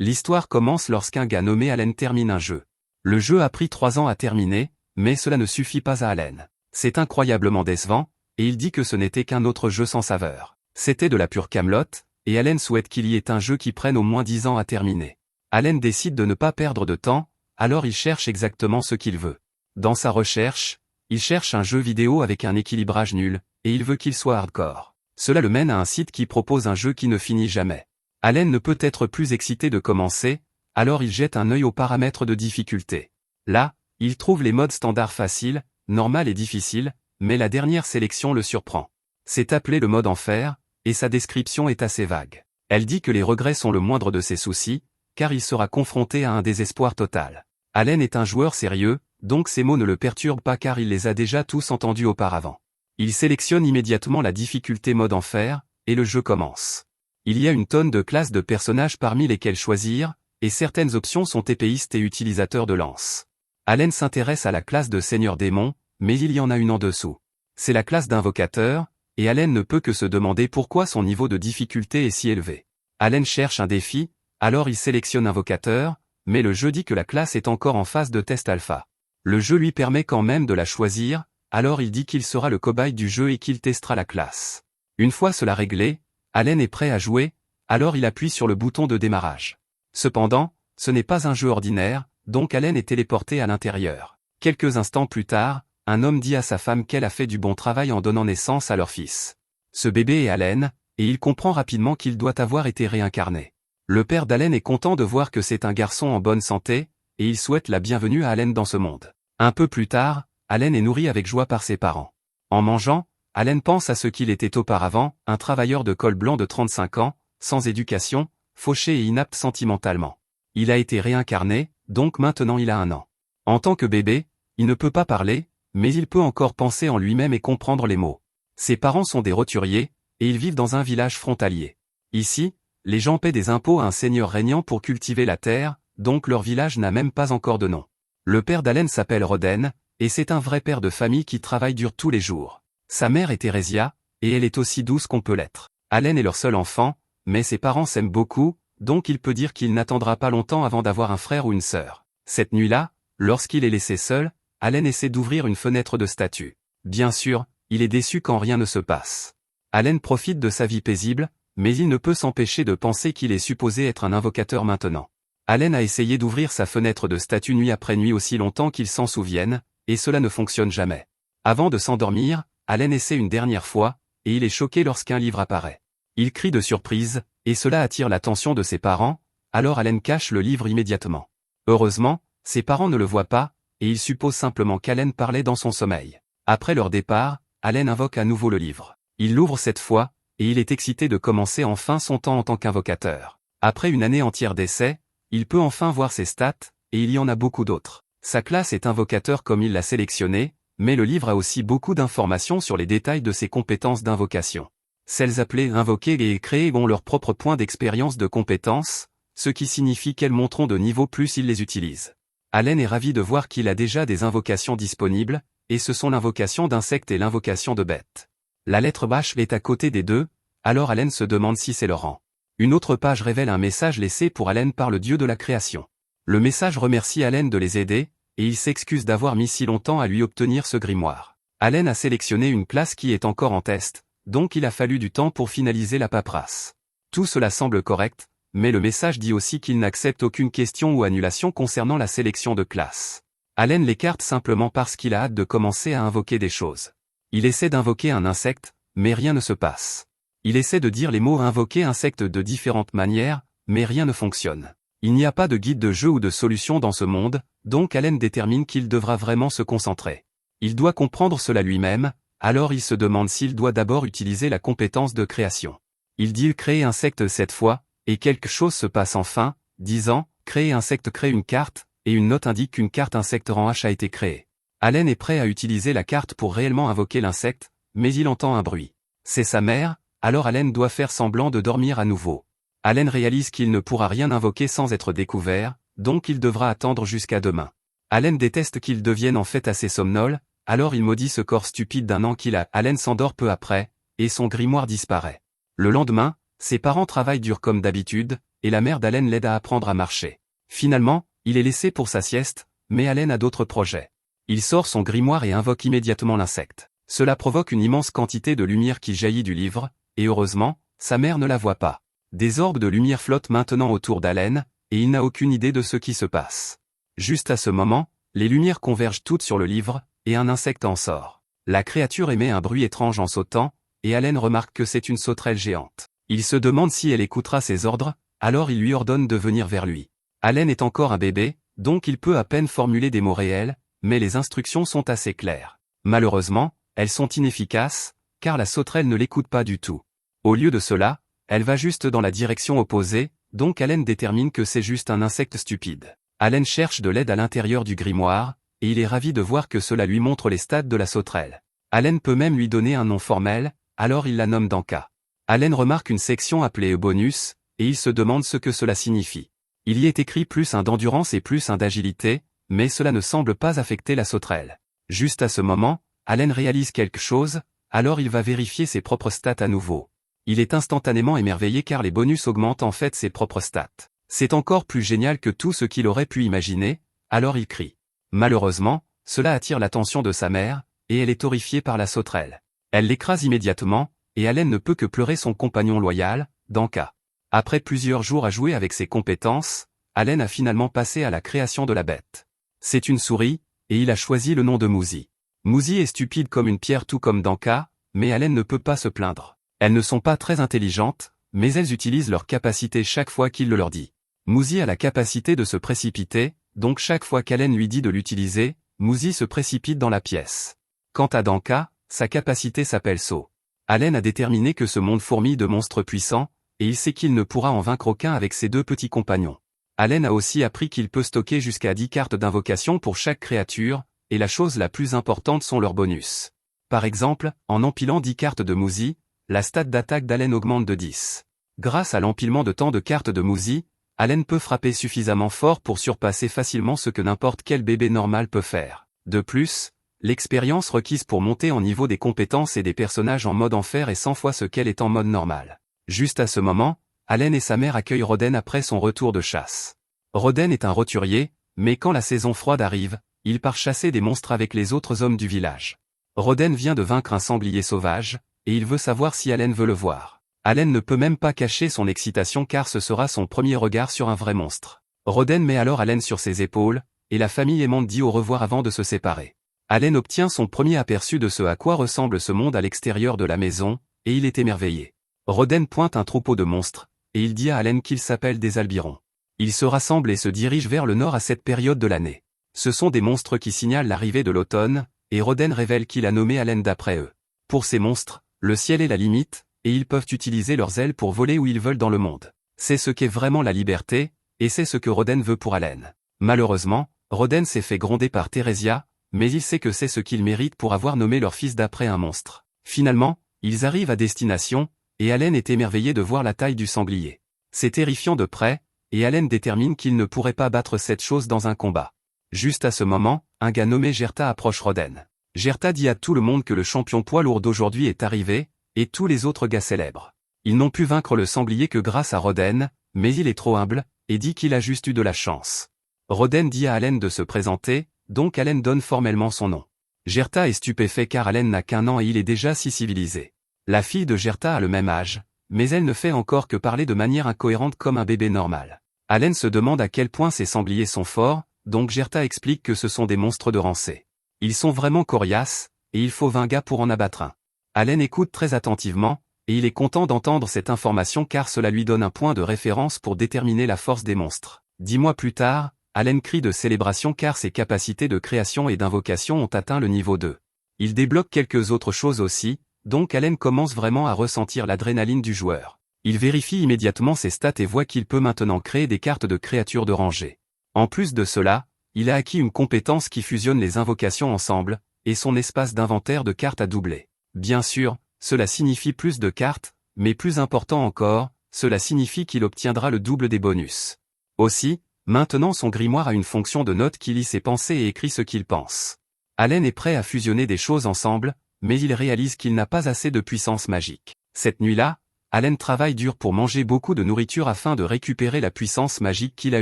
L'histoire commence lorsqu'un gars nommé Allen termine un jeu. Le jeu a pris 3 ans à terminer, mais cela ne suffit pas à Allen. C'est incroyablement décevant, et il dit que ce n'était qu'un autre jeu sans saveur. C'était de la pure camelote, et Allen souhaite qu'il y ait un jeu qui prenne au moins 10 ans à terminer. Allen décide de ne pas perdre de temps, alors il cherche exactement ce qu'il veut. Dans sa recherche, il cherche un jeu vidéo avec un équilibrage nul, et il veut qu'il soit hardcore. Cela le mène à un site qui propose un jeu qui ne finit jamais. Allen ne peut être plus excité de commencer, alors il jette un œil aux paramètres de difficulté. Là, il trouve les modes standard facile, normal et difficile, mais la dernière sélection le surprend. C'est appelé le mode enfer, et sa description est assez vague. Elle dit que les regrets sont le moindre de ses soucis, car il sera confronté à un désespoir total. Allen est un joueur sérieux, donc ces mots ne le perturbent pas car il les a déjà tous entendus auparavant. Il sélectionne immédiatement la difficulté mode enfer, et le jeu commence. Il y a une tonne de classes de personnages parmi lesquelles choisir, et certaines options sont épéistes et utilisateurs de lance. Allen s'intéresse à la classe de Seigneur Démon, mais il y en a une en dessous. C'est la classe d'Invocateur, et Allen ne peut que se demander pourquoi son niveau de difficulté est si élevé. Allen cherche un défi, alors il sélectionne Invocateur, mais le jeu dit que la classe est encore en phase de test alpha. Le jeu lui permet quand même de la choisir, alors il dit qu'il sera le cobaye du jeu et qu'il testera la classe. Une fois cela réglé, Allen est prêt à jouer, alors il appuie sur le bouton de démarrage. Cependant, ce n'est pas un jeu ordinaire, donc Allen est téléporté à l'intérieur. Quelques instants plus tard, un homme dit à sa femme qu'elle a fait du bon travail en donnant naissance à leur fils. Ce bébé est Allen, et il comprend rapidement qu'il doit avoir été réincarné. Le père d'Allen est content de voir que c'est un garçon en bonne santé, et il souhaite la bienvenue à Allen dans ce monde. Un peu plus tard, Allen est nourri avec joie par ses parents. En mangeant, Allen pense à ce qu'il était auparavant, un travailleur de col blanc de 35 ans, sans éducation, fauché et inapte sentimentalement. Il a été réincarné, donc maintenant il a 1 an. En tant que bébé, il ne peut pas parler, mais il peut encore penser en lui-même et comprendre les mots. Ses parents sont des roturiers, et ils vivent dans un village frontalier. Ici, les gens paient des impôts à un seigneur régnant pour cultiver la terre, donc leur village n'a même pas encore de nom. Le père d'Allen s'appelle Roden, et c'est un vrai père de famille qui travaille dur tous les jours. Sa mère est Theresia, et elle est aussi douce qu'on peut l'être. Allen est leur seul enfant, mais ses parents s'aiment beaucoup, donc il peut dire qu'il n'attendra pas longtemps avant d'avoir un frère ou une sœur. Cette nuit-là, lorsqu'il est laissé seul, Allen essaie d'ouvrir une fenêtre de statue. Bien sûr, il est déçu quand rien ne se passe. Allen profite de sa vie paisible, mais il ne peut s'empêcher de penser qu'il est supposé être un invocateur maintenant. Allen a essayé d'ouvrir sa fenêtre de statue nuit après nuit aussi longtemps qu'il s'en souvienne, et cela ne fonctionne jamais. Avant de s'endormir, Allen essaie une dernière fois, et il est choqué lorsqu'un livre apparaît. Il crie de surprise, et cela attire l'attention de ses parents, alors Allen cache le livre immédiatement. Heureusement, ses parents ne le voient pas, et ils supposent simplement qu'Allen parlait dans son sommeil. Après leur départ, Allen invoque à nouveau le livre. Il l'ouvre cette fois, et il est excité de commencer enfin son temps en tant qu'invocateur. Après une année entière d'essais, il peut enfin voir ses stats, et il y en a beaucoup d'autres. Sa classe est invocateur comme il l'a sélectionné, mais le livre a aussi beaucoup d'informations sur les détails de ses compétences d'invocation. Celles appelées invoquer et créer ont leur propre point d'expérience de compétences, ce qui signifie qu'elles monteront de niveau plus il les utilise. Allen est ravi de voir qu'il a déjà des invocations disponibles, et ce sont l'invocation d'insectes et l'invocation de bêtes. La lettre H est à côté des deux, alors Allen se demande si c'est le rang. Une autre page révèle un message laissé pour Allen par le dieu de la création. Le message remercie Allen de les aider, et il s'excuse d'avoir mis si longtemps à lui obtenir ce grimoire. Allen a sélectionné une classe qui est encore en test, donc il a fallu du temps pour finaliser la paperasse. Tout cela semble correct, mais le message dit aussi qu'il n'accepte aucune question ou annulation concernant la sélection de classe. Allen l'écarte simplement parce qu'il a hâte de commencer à invoquer des choses. Il essaie d'invoquer un insecte, mais rien ne se passe. Il essaie de dire les mots invoquer insecte de différentes manières, mais rien ne fonctionne. Il n'y a pas de guide de jeu ou de solution dans ce monde, donc Allen détermine qu'il devra vraiment se concentrer. Il doit comprendre cela lui-même, alors il se demande s'il doit d'abord utiliser la compétence de création. Il dit créer insecte cette fois, et quelque chose se passe enfin, disant créer insecte crée une carte, et une note indique qu'une carte insecte rang H a été créée. Allen est prêt à utiliser la carte pour réellement invoquer l'insecte, mais il entend un bruit. C'est sa mère, alors Allen doit faire semblant de dormir à nouveau. Allen réalise qu'il ne pourra rien invoquer sans être découvert, donc il devra attendre jusqu'à demain. Allen déteste qu'il devienne en fait assez somnolent, alors il maudit ce corps stupide d'1 an qu'il a. Allen s'endort peu après, et son grimoire disparaît. Le lendemain, Ses parents travaillent dur comme d'habitude, et la mère d'Allen l'aide à apprendre à marcher. Finalement, il est laissé pour sa sieste, mais Allen a d'autres projets. Il sort son grimoire et invoque immédiatement l'insecte. Cela provoque une immense quantité de lumière qui jaillit du livre, et heureusement, sa mère ne la voit pas. Des orbes de lumière flottent maintenant autour d'Allen, et il n'a aucune idée de ce qui se passe. Juste à ce moment, les lumières convergent toutes sur le livre, et un insecte en sort. La créature émet un bruit étrange en sautant, et Allen remarque que c'est une sauterelle géante. Il se demande si elle écoutera ses ordres, alors il lui ordonne de venir vers lui. Allen est encore un bébé, donc il peut à peine formuler des mots réels, mais les instructions sont assez claires. Malheureusement, elles sont inefficaces, car la sauterelle ne l'écoute pas du tout. Au lieu de cela, elle va juste dans la direction opposée, donc Allen détermine que c'est juste un insecte stupide. Allen cherche de l'aide à l'intérieur du grimoire, et il est ravi de voir que cela lui montre les stades de la sauterelle. Allen peut même lui donner un nom formel, alors il la nomme Danka. Allen remarque une section appelée bonus, et il se demande ce que cela signifie. Il y est écrit plus un d'endurance et plus un d'agilité, mais cela ne semble pas affecter la sauterelle. Juste à ce moment, Allen réalise quelque chose, alors il va vérifier ses propres stats à nouveau. Il est instantanément émerveillé car les bonus augmentent en fait ses propres stats. C'est encore plus génial que tout ce qu'il aurait pu imaginer, alors il crie. Malheureusement, cela attire l'attention de sa mère, et elle est horrifiée par la sauterelle. Elle l'écrase immédiatement, et Allen ne peut que pleurer son compagnon loyal, Danka. Après plusieurs jours à jouer avec ses compétences, Allen a finalement passé à la création de la bête. C'est une souris, et il a choisi le nom de Mouzi. Mouzi est stupide comme une pierre tout comme Danka, mais Allen ne peut pas se plaindre. Elles ne sont pas très intelligentes, mais elles utilisent leur capacité chaque fois qu'il le leur dit. Mouzi a la capacité de se précipiter, donc chaque fois qu'Allen lui dit de l'utiliser, Mouzi se précipite dans la pièce. Quant à Danka, sa capacité s'appelle saut. Allen a déterminé que ce monde fourmille de monstres puissants, et il sait qu'il ne pourra en vaincre aucun avec ses deux petits compagnons. Allen a aussi appris qu'il peut stocker jusqu'à 10 cartes d'invocation pour chaque créature, et la chose la plus importante sont leurs bonus. Par exemple, en empilant 10 cartes de Mouzi, la stat d'attaque d'Allen augmente de 10. Grâce à l'empilement de tant de cartes de Mouzi, Allen peut frapper suffisamment fort pour surpasser facilement ce que n'importe quel bébé normal peut faire. De plus, l'expérience requise pour monter en niveau des compétences et des personnages en mode enfer est 100 fois ce qu'elle est en mode normal. Juste à ce moment, Allen et sa mère accueillent Roden après son retour de chasse. Roden est un roturier, mais quand la saison froide arrive, il part chasser des monstres avec les autres hommes du village. Roden vient de vaincre un sanglier sauvage, et il veut savoir si Allen veut le voir. Allen ne peut même pas cacher son excitation car ce sera son premier regard sur un vrai monstre. Roden met alors Allen sur ses épaules, et la famille aimante dit au revoir avant de se séparer. Allen obtient son premier aperçu de ce à quoi ressemble ce monde à l'extérieur de la maison, et il est émerveillé. Roden pointe un troupeau de monstres, et il dit à Allen qu'il s'appelle des albirons. Ils se rassemblent et se dirigent vers le nord à cette période de l'année. Ce sont des monstres qui signalent l'arrivée de l'automne, et Roden révèle qu'il a nommé Allen d'après eux. Pour ces monstres, le ciel est la limite, et ils peuvent utiliser leurs ailes pour voler où ils veulent dans le monde. C'est ce qu'est vraiment la liberté, et c'est ce que Roden veut pour Allen. Malheureusement, Roden s'est fait gronder par Theresia, mais il sait que c'est ce qu'il mérite pour avoir nommé leur fils d'après un monstre. Finalement, ils arrivent à destination, et Allen est émerveillé de voir la taille du sanglier. C'est terrifiant de près, et Allen détermine qu'il ne pourrait pas battre cette chose dans un combat. Juste à ce moment, un gars nommé Gerta approche Roden. Gerta dit à tout le monde que le champion poids lourd d'aujourd'hui est arrivé, et tous les autres gars célèbres. Ils n'ont pu vaincre le sanglier que grâce à Roden, mais il est trop humble, et dit qu'il a juste eu de la chance. Roden dit à Allen de se présenter, donc Allen donne formellement son nom. Gerta est stupéfait car Allen n'a qu'1 an et il est déjà si civilisé. La fille de Gerta a le même âge, mais elle ne fait encore que parler de manière incohérente comme un bébé normal. Allen se demande à quel point ces sangliers sont forts, donc Gerta explique que ce sont des monstres de rancée. Ils sont vraiment coriaces, et il faut 20 gars pour en abattre un. Allen écoute très attentivement, et il est content d'entendre cette information car cela lui donne un point de référence pour déterminer la force des monstres. 10 mois plus tard, Allen crie de célébration car ses capacités de création et d'invocation ont atteint le niveau 2. Il débloque quelques autres choses aussi, donc Allen commence vraiment à ressentir l'adrénaline du joueur. Il vérifie immédiatement ses stats et voit qu'il peut maintenant créer des cartes de créatures de rangée. En plus de cela, il a acquis une compétence qui fusionne les invocations ensemble, et son espace d'inventaire de cartes a doublé. Bien sûr, cela signifie plus de cartes, mais plus important encore, cela signifie qu'il obtiendra le double des bonus. Aussi, maintenant son grimoire a une fonction de note qui lit ses pensées et écrit ce qu'il pense. Allen est prêt à fusionner des choses ensemble, mais il réalise qu'il n'a pas assez de puissance magique. Cette nuit-là, Allen travaille dur pour manger beaucoup de nourriture afin de récupérer la puissance magique qu'il a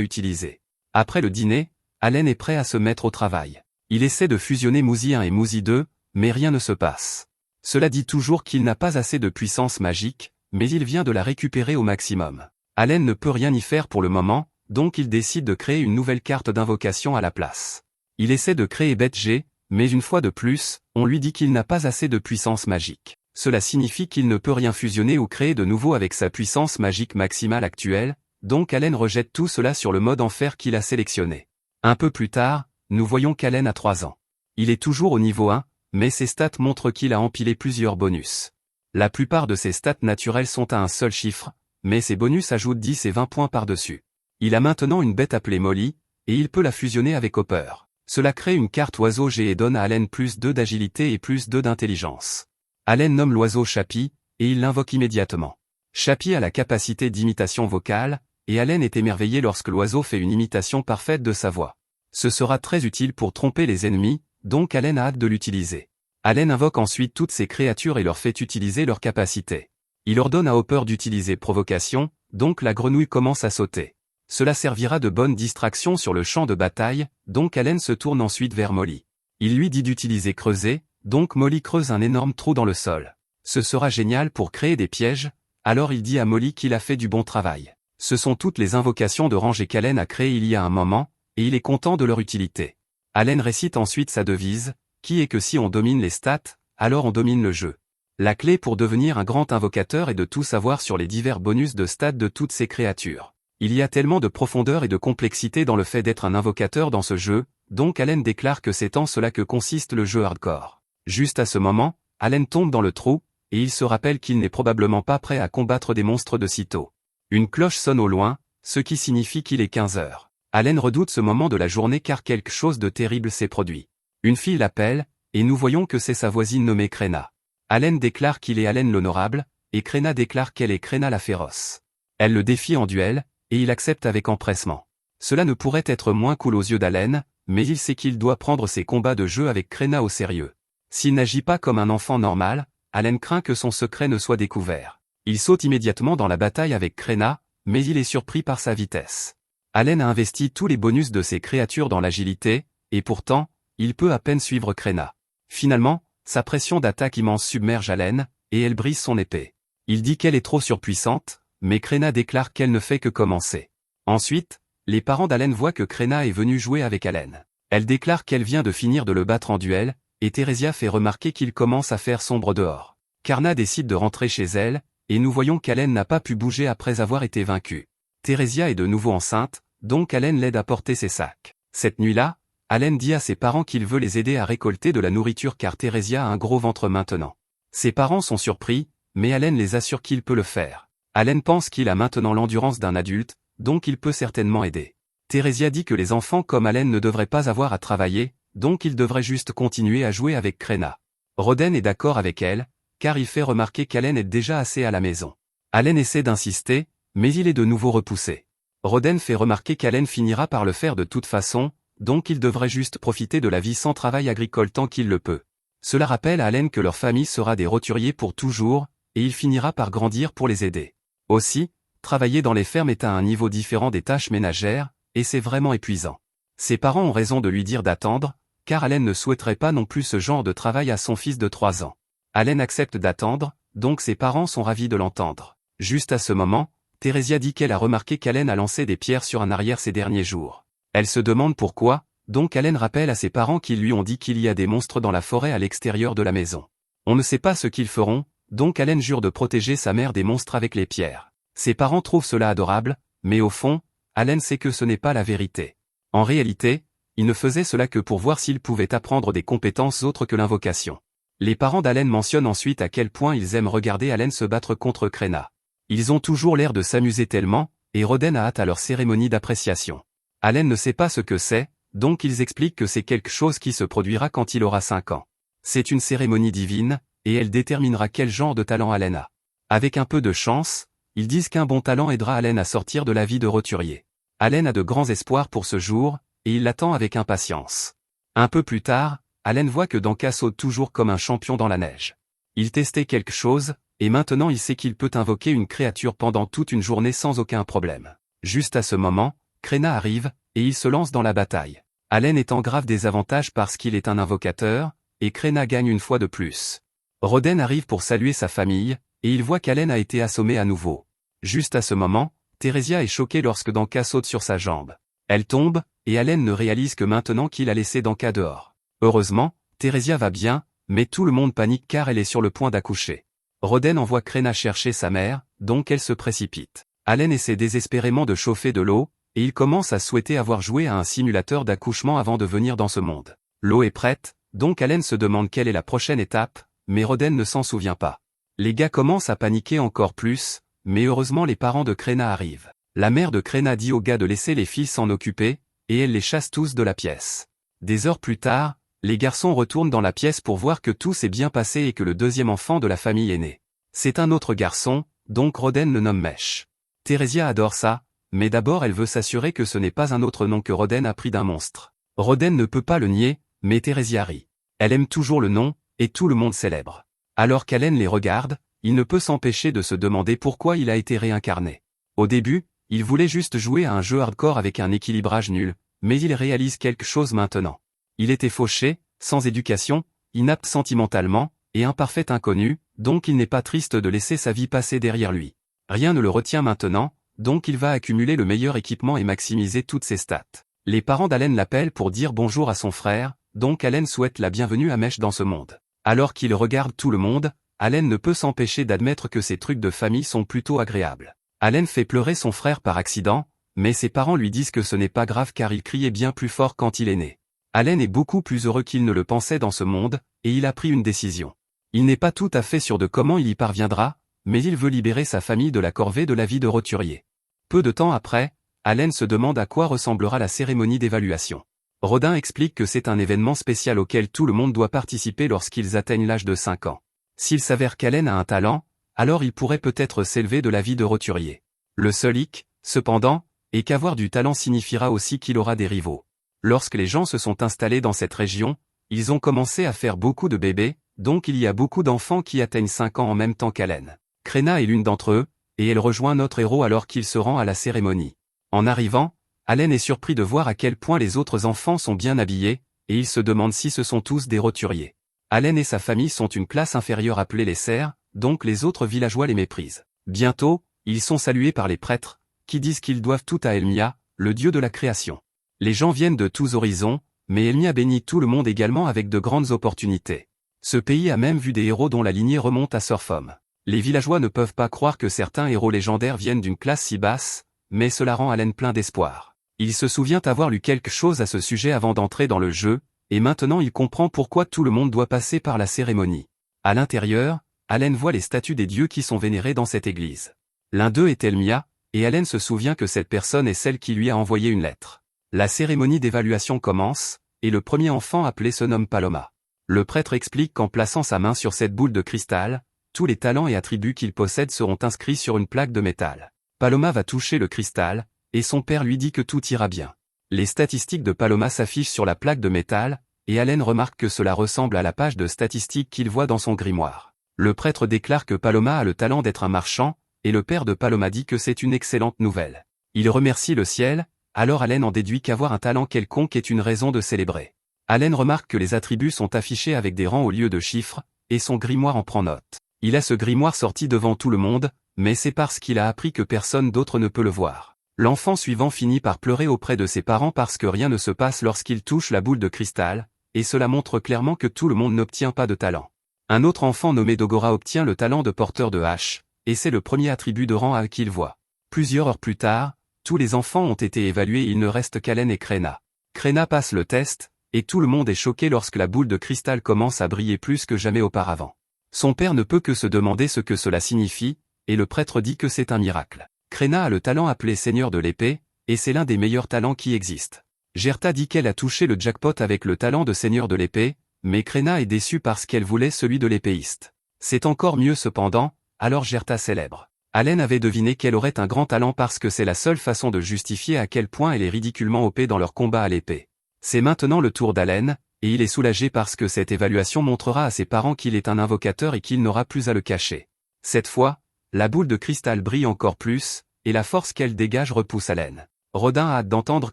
utilisée. Après le dîner, Allen est prêt à se mettre au travail. Il essaie de fusionner Muzi 1 et Muzi 2, mais rien ne se passe. Cela dit toujours qu'il n'a pas assez de puissance magique, mais il vient de la récupérer au maximum. Allen ne peut rien y faire pour le moment, donc il décide de créer une nouvelle carte d'invocation à la place. Il essaie de créer Beth G, mais une fois de plus, on lui dit qu'il n'a pas assez de puissance magique. Cela signifie qu'il ne peut rien fusionner ou créer de nouveau avec sa puissance magique maximale actuelle, donc Allen rejette tout cela sur le mode enfer qu'il a sélectionné. Un peu plus tard, nous voyons qu'Allen a 3 ans. Il est toujours au niveau 1, mais ses stats montrent qu'il a empilé plusieurs bonus. La plupart de ses stats naturelles sont à un seul chiffre, mais ses bonus ajoutent 10 et 20 points par-dessus. Il a maintenant une bête appelée Molly, et il peut la fusionner avec Hopper. Cela crée une carte oiseau G et donne à Allen plus 2 d'agilité et plus 2 d'intelligence. Allen nomme l'oiseau Chappie, et il l'invoque immédiatement. Chappie a la capacité d'imitation vocale, et Allen est émerveillé lorsque l'oiseau fait une imitation parfaite de sa voix. Ce sera très utile pour tromper les ennemis, donc Allen a hâte de l'utiliser. Allen invoque ensuite toutes ses créatures et leur fait utiliser leurs capacités. Il ordonne à Hopper d'utiliser provocation, donc la grenouille commence à sauter. Cela servira de bonne distraction sur le champ de bataille, donc Allen se tourne ensuite vers Molly. Il lui dit d'utiliser creuser, donc Molly creuse un énorme trou dans le sol. Ce sera génial pour créer des pièges, alors il dit à Molly qu'il a fait du bon travail. Ce sont toutes les invocations de rangée qu'Allen a créées il y a un moment, et il est content de leur utilité. Allen récite ensuite sa devise, qui est que si on domine les stats, alors on domine le jeu. La clé pour devenir un grand invocateur est de tout savoir sur les divers bonus de stats de toutes ces créatures. Il y a tellement de profondeur et de complexité dans le fait d'être un invocateur dans ce jeu, donc Allen déclare que c'est en cela que consiste le jeu hardcore. Juste à ce moment, Allen tombe dans le trou, et il se rappelle qu'il n'est probablement pas prêt à combattre des monstres de sitôt. Une cloche sonne au loin, ce qui signifie qu'il est 15 heures. Allen redoute ce moment de la journée car quelque chose de terrible s'est produit. Une fille l'appelle, et nous voyons que c'est sa voisine nommée Krena. Allen déclare qu'il est Allen l'honorable, et Krena déclare qu'elle est Krena la féroce. Elle le défie en duel, et il accepte avec empressement. Cela ne pourrait être moins cool aux yeux d'Allen, mais il sait qu'il doit prendre ses combats de jeu avec Krena au sérieux. S'il n'agit pas comme un enfant normal, Allen craint que son secret ne soit découvert. Il saute immédiatement dans la bataille avec Krena, mais il est surpris par sa vitesse. Allen a investi tous les bonus de ses créatures dans l'agilité, et pourtant, il peut à peine suivre Krena. Finalement, sa pression d'attaque immense submerge Allen, et elle brise son épée. Il dit qu'elle est trop surpuissante, mais Krena déclare qu'elle ne fait que commencer. Ensuite, les parents d'Allen voient que Krena est venue jouer avec Allen. Elle déclare qu'elle vient de finir de le battre en duel, et Theresia fait remarquer qu'il commence à faire sombre dehors. Karna décide de rentrer chez elle, et nous voyons qu'Allen n'a pas pu bouger après avoir été vaincu. Theresia est de nouveau enceinte, donc Allen l'aide à porter ses sacs. Cette nuit-là, Allen dit à ses parents qu'il veut les aider à récolter de la nourriture car Theresia a un gros ventre maintenant. Ses parents sont surpris, mais Allen les assure qu'il peut le faire. Allen pense qu'il a maintenant l'endurance d'un adulte, donc il peut certainement aider. Theresia dit que les enfants comme Allen ne devraient pas avoir à travailler, donc ils devraient juste continuer à jouer avec Krena. Roden est d'accord avec elle, car il fait remarquer qu'Allen est déjà assez à la maison. Allen essaie d'insister, mais il est de nouveau repoussé. Roden fait remarquer qu'Allen finira par le faire de toute façon, donc il devrait juste profiter de la vie sans travail agricole tant qu'il le peut. Cela rappelle à Allen que leur famille sera des roturiers pour toujours, et il finira par grandir pour les aider. Aussi, travailler dans les fermes est à un niveau différent des tâches ménagères, et c'est vraiment épuisant. Ses parents ont raison de lui dire d'attendre, car Allen ne souhaiterait pas non plus ce genre de travail à son fils de 3 ans. Allen accepte d'attendre, donc ses parents sont ravis de l'entendre. Juste à ce moment, Theresia dit qu'elle a remarqué qu'Allen a lancé des pierres sur un arrière ces derniers jours. Elle se demande pourquoi, donc Allen rappelle à ses parents qu'ils lui ont dit qu'il y a des monstres dans la forêt à l'extérieur de la maison. On ne sait pas ce qu'ils feront, donc Allen jure de protéger sa mère des monstres avec les pierres. Ses parents trouvent cela adorable, mais au fond, Allen sait que ce n'est pas la vérité. En réalité, il ne faisait cela que pour voir s'il pouvait apprendre des compétences autres que l'invocation. Les parents d'Allen mentionnent ensuite à quel point ils aiment regarder Allen se battre contre Krena. Ils ont toujours l'air de s'amuser tellement, et Roden a hâte à leur cérémonie d'appréciation. Allen ne sait pas ce que c'est, donc ils expliquent que c'est quelque chose qui se produira quand il aura 5 ans. C'est une cérémonie divine, et elle déterminera quel genre de talent Allen a. Avec un peu de chance, ils disent qu'un bon talent aidera Allen à sortir de la vie de roturier. Allen a de grands espoirs pour ce jour, et il l'attend avec impatience. Un peu plus tard, Allen voit que Danka saute toujours comme un champion dans la neige. Il testait quelque chose, et maintenant il sait qu'il peut invoquer une créature pendant toute une journée sans aucun problème. Juste à ce moment, Krenna arrive, et il se lance dans la bataille. Allen est en grave désavantage parce qu'il est un invocateur, et Krenna gagne une fois de plus. Roden arrive pour saluer sa famille, et il voit qu'Allen a été assommé à nouveau. Juste à ce moment, Theresia est choquée lorsque Danka saute sur sa jambe. Elle tombe, et Allen ne réalise que maintenant qu'il a laissé Danka dehors. Heureusement, Theresia va bien, mais tout le monde panique car elle est sur le point d'accoucher. Roden envoie Krenna chercher sa mère, donc elle se précipite. Allen essaie désespérément de chauffer de l'eau, et il commence à souhaiter avoir joué à un simulateur d'accouchement avant de venir dans ce monde. L'eau est prête, donc Allen se demande quelle est la prochaine étape, mais Roden ne s'en souvient pas. Les gars commencent à paniquer encore plus, mais heureusement les parents de Krenna arrivent. La mère de Krenna dit aux gars de laisser les filles s'en occuper, et elle les chasse tous de la pièce. Des heures plus tard, les garçons retournent dans la pièce pour voir que tout s'est bien passé et que le deuxième enfant de la famille est né. C'est un autre garçon, donc Roden le nomme Mesh. Theresia adore ça, mais d'abord elle veut s'assurer que ce n'est pas un autre nom que Roden a pris d'un monstre. Roden ne peut pas le nier, mais Theresia rit. Elle aime toujours le nom, et tout le monde célèbre. Alors qu'Allen les regarde, il ne peut s'empêcher de se demander pourquoi il a été réincarné. Au début, il voulait juste jouer à un jeu hardcore avec un équilibrage nul, mais il réalise quelque chose maintenant. Il était fauché, sans éducation, inapte sentimentalement, et un parfait inconnu, donc il n'est pas triste de laisser sa vie passer derrière lui. Rien ne le retient maintenant, donc il va accumuler le meilleur équipement et maximiser toutes ses stats. Les parents d'Allen l'appellent pour dire bonjour à son frère, donc Allen souhaite la bienvenue à Mesh dans ce monde. Alors qu'il regarde tout le monde, Allen ne peut s'empêcher d'admettre que ces trucs de famille sont plutôt agréables. Allen fait pleurer son frère par accident, mais ses parents lui disent que ce n'est pas grave car il criait bien plus fort quand il est né. Allen est beaucoup plus heureux qu'il ne le pensait dans ce monde, et il a pris une décision. Il n'est pas tout à fait sûr de comment il y parviendra, mais il veut libérer sa famille de la corvée de la vie de roturier. Peu de temps après, Allen se demande à quoi ressemblera la cérémonie d'évaluation. Rodin explique que c'est un événement spécial auquel tout le monde doit participer lorsqu'ils atteignent l'âge de 5 ans. S'il s'avère qu'Allen a un talent, alors il pourrait peut-être s'élever de la vie de roturier. Le seul hic, cependant, est qu'avoir du talent signifiera aussi qu'il aura des rivaux. Lorsque les gens se sont installés dans cette région, ils ont commencé à faire beaucoup de bébés, donc il y a beaucoup d'enfants qui atteignent 5 ans en même temps qu'Allen. Krenna est l'une d'entre eux, et elle rejoint notre héros alors qu'il se rend à la cérémonie. En arrivant, Allen est surpris de voir à quel point les autres enfants sont bien habillés, et il se demande si ce sont tous des roturiers. Allen et sa famille sont une classe inférieure appelée les serfs, donc les autres villageois les méprisent. Bientôt, ils sont salués par les prêtres, qui disent qu'ils doivent tout à Elmia, le dieu de la création. Les gens viennent de tous horizons, mais Elmia bénit tout le monde également avec de grandes opportunités. Ce pays a même vu des héros dont la lignée remonte à Surfom. Les villageois ne peuvent pas croire que certains héros légendaires viennent d'une classe si basse, mais cela rend Allen plein d'espoir. Il se souvient avoir lu quelque chose à ce sujet avant d'entrer dans le jeu, et maintenant il comprend pourquoi tout le monde doit passer par la cérémonie. À l'intérieur, Allen voit les statues des dieux qui sont vénérés dans cette église. L'un d'eux est Elmia, et Allen se souvient que cette personne est celle qui lui a envoyé une lettre. La cérémonie d'évaluation commence, et le premier enfant appelé se nomme Paloma. Le prêtre explique qu'en plaçant sa main sur cette boule de cristal, tous les talents et attributs qu'il possède seront inscrits sur une plaque de métal. Paloma va toucher le cristal, et son père lui dit que tout ira bien. Les statistiques de Paloma s'affichent sur la plaque de métal, et Allen remarque que cela ressemble à la page de statistiques qu'il voit dans son grimoire. Le prêtre déclare que Paloma a le talent d'être un marchand, et le père de Paloma dit que c'est une excellente nouvelle. Il remercie le ciel, alors Allen en déduit qu'avoir un talent quelconque est une raison de célébrer. Allen remarque que les attributs sont affichés avec des rangs au lieu de chiffres, et son grimoire en prend note. Il a ce grimoire sorti devant tout le monde, mais c'est parce qu'il a appris que personne d'autre ne peut le voir. L'enfant suivant finit par pleurer auprès de ses parents parce que rien ne se passe lorsqu'il touche la boule de cristal, et cela montre clairement que tout le monde n'obtient pas de talent. Un autre enfant nommé Dogora obtient le talent de porteur de hache, et c'est le premier attribut de rang A qu'il voit. Plusieurs heures plus tard, tous les enfants ont été évalués et il ne reste qu'Allen et Krenna. Krenna passe le test, et tout le monde est choqué lorsque la boule de cristal commence à briller plus que jamais auparavant. Son père ne peut que se demander ce que cela signifie, et le prêtre dit que c'est un miracle. Krenna a le talent appelé Seigneur de l'épée, et c'est l'un des meilleurs talents qui existent. Gerta dit qu'elle a touché le jackpot avec le talent de Seigneur de l'épée, mais Krenna est déçue parce qu'elle voulait celui de l'épéiste. C'est encore mieux cependant, alors Gerta célèbre. Allen avait deviné qu'elle aurait un grand talent parce que c'est la seule façon de justifier à quel point elle est ridiculement OP dans leur combat à l'épée. C'est maintenant le tour d'Allen, et il est soulagé parce que cette évaluation montrera à ses parents qu'il est un invocateur et qu'il n'aura plus à le cacher. Cette fois, la boule de cristal brille encore plus, et la force qu'elle dégage repousse Allen. Rodin a hâte d'entendre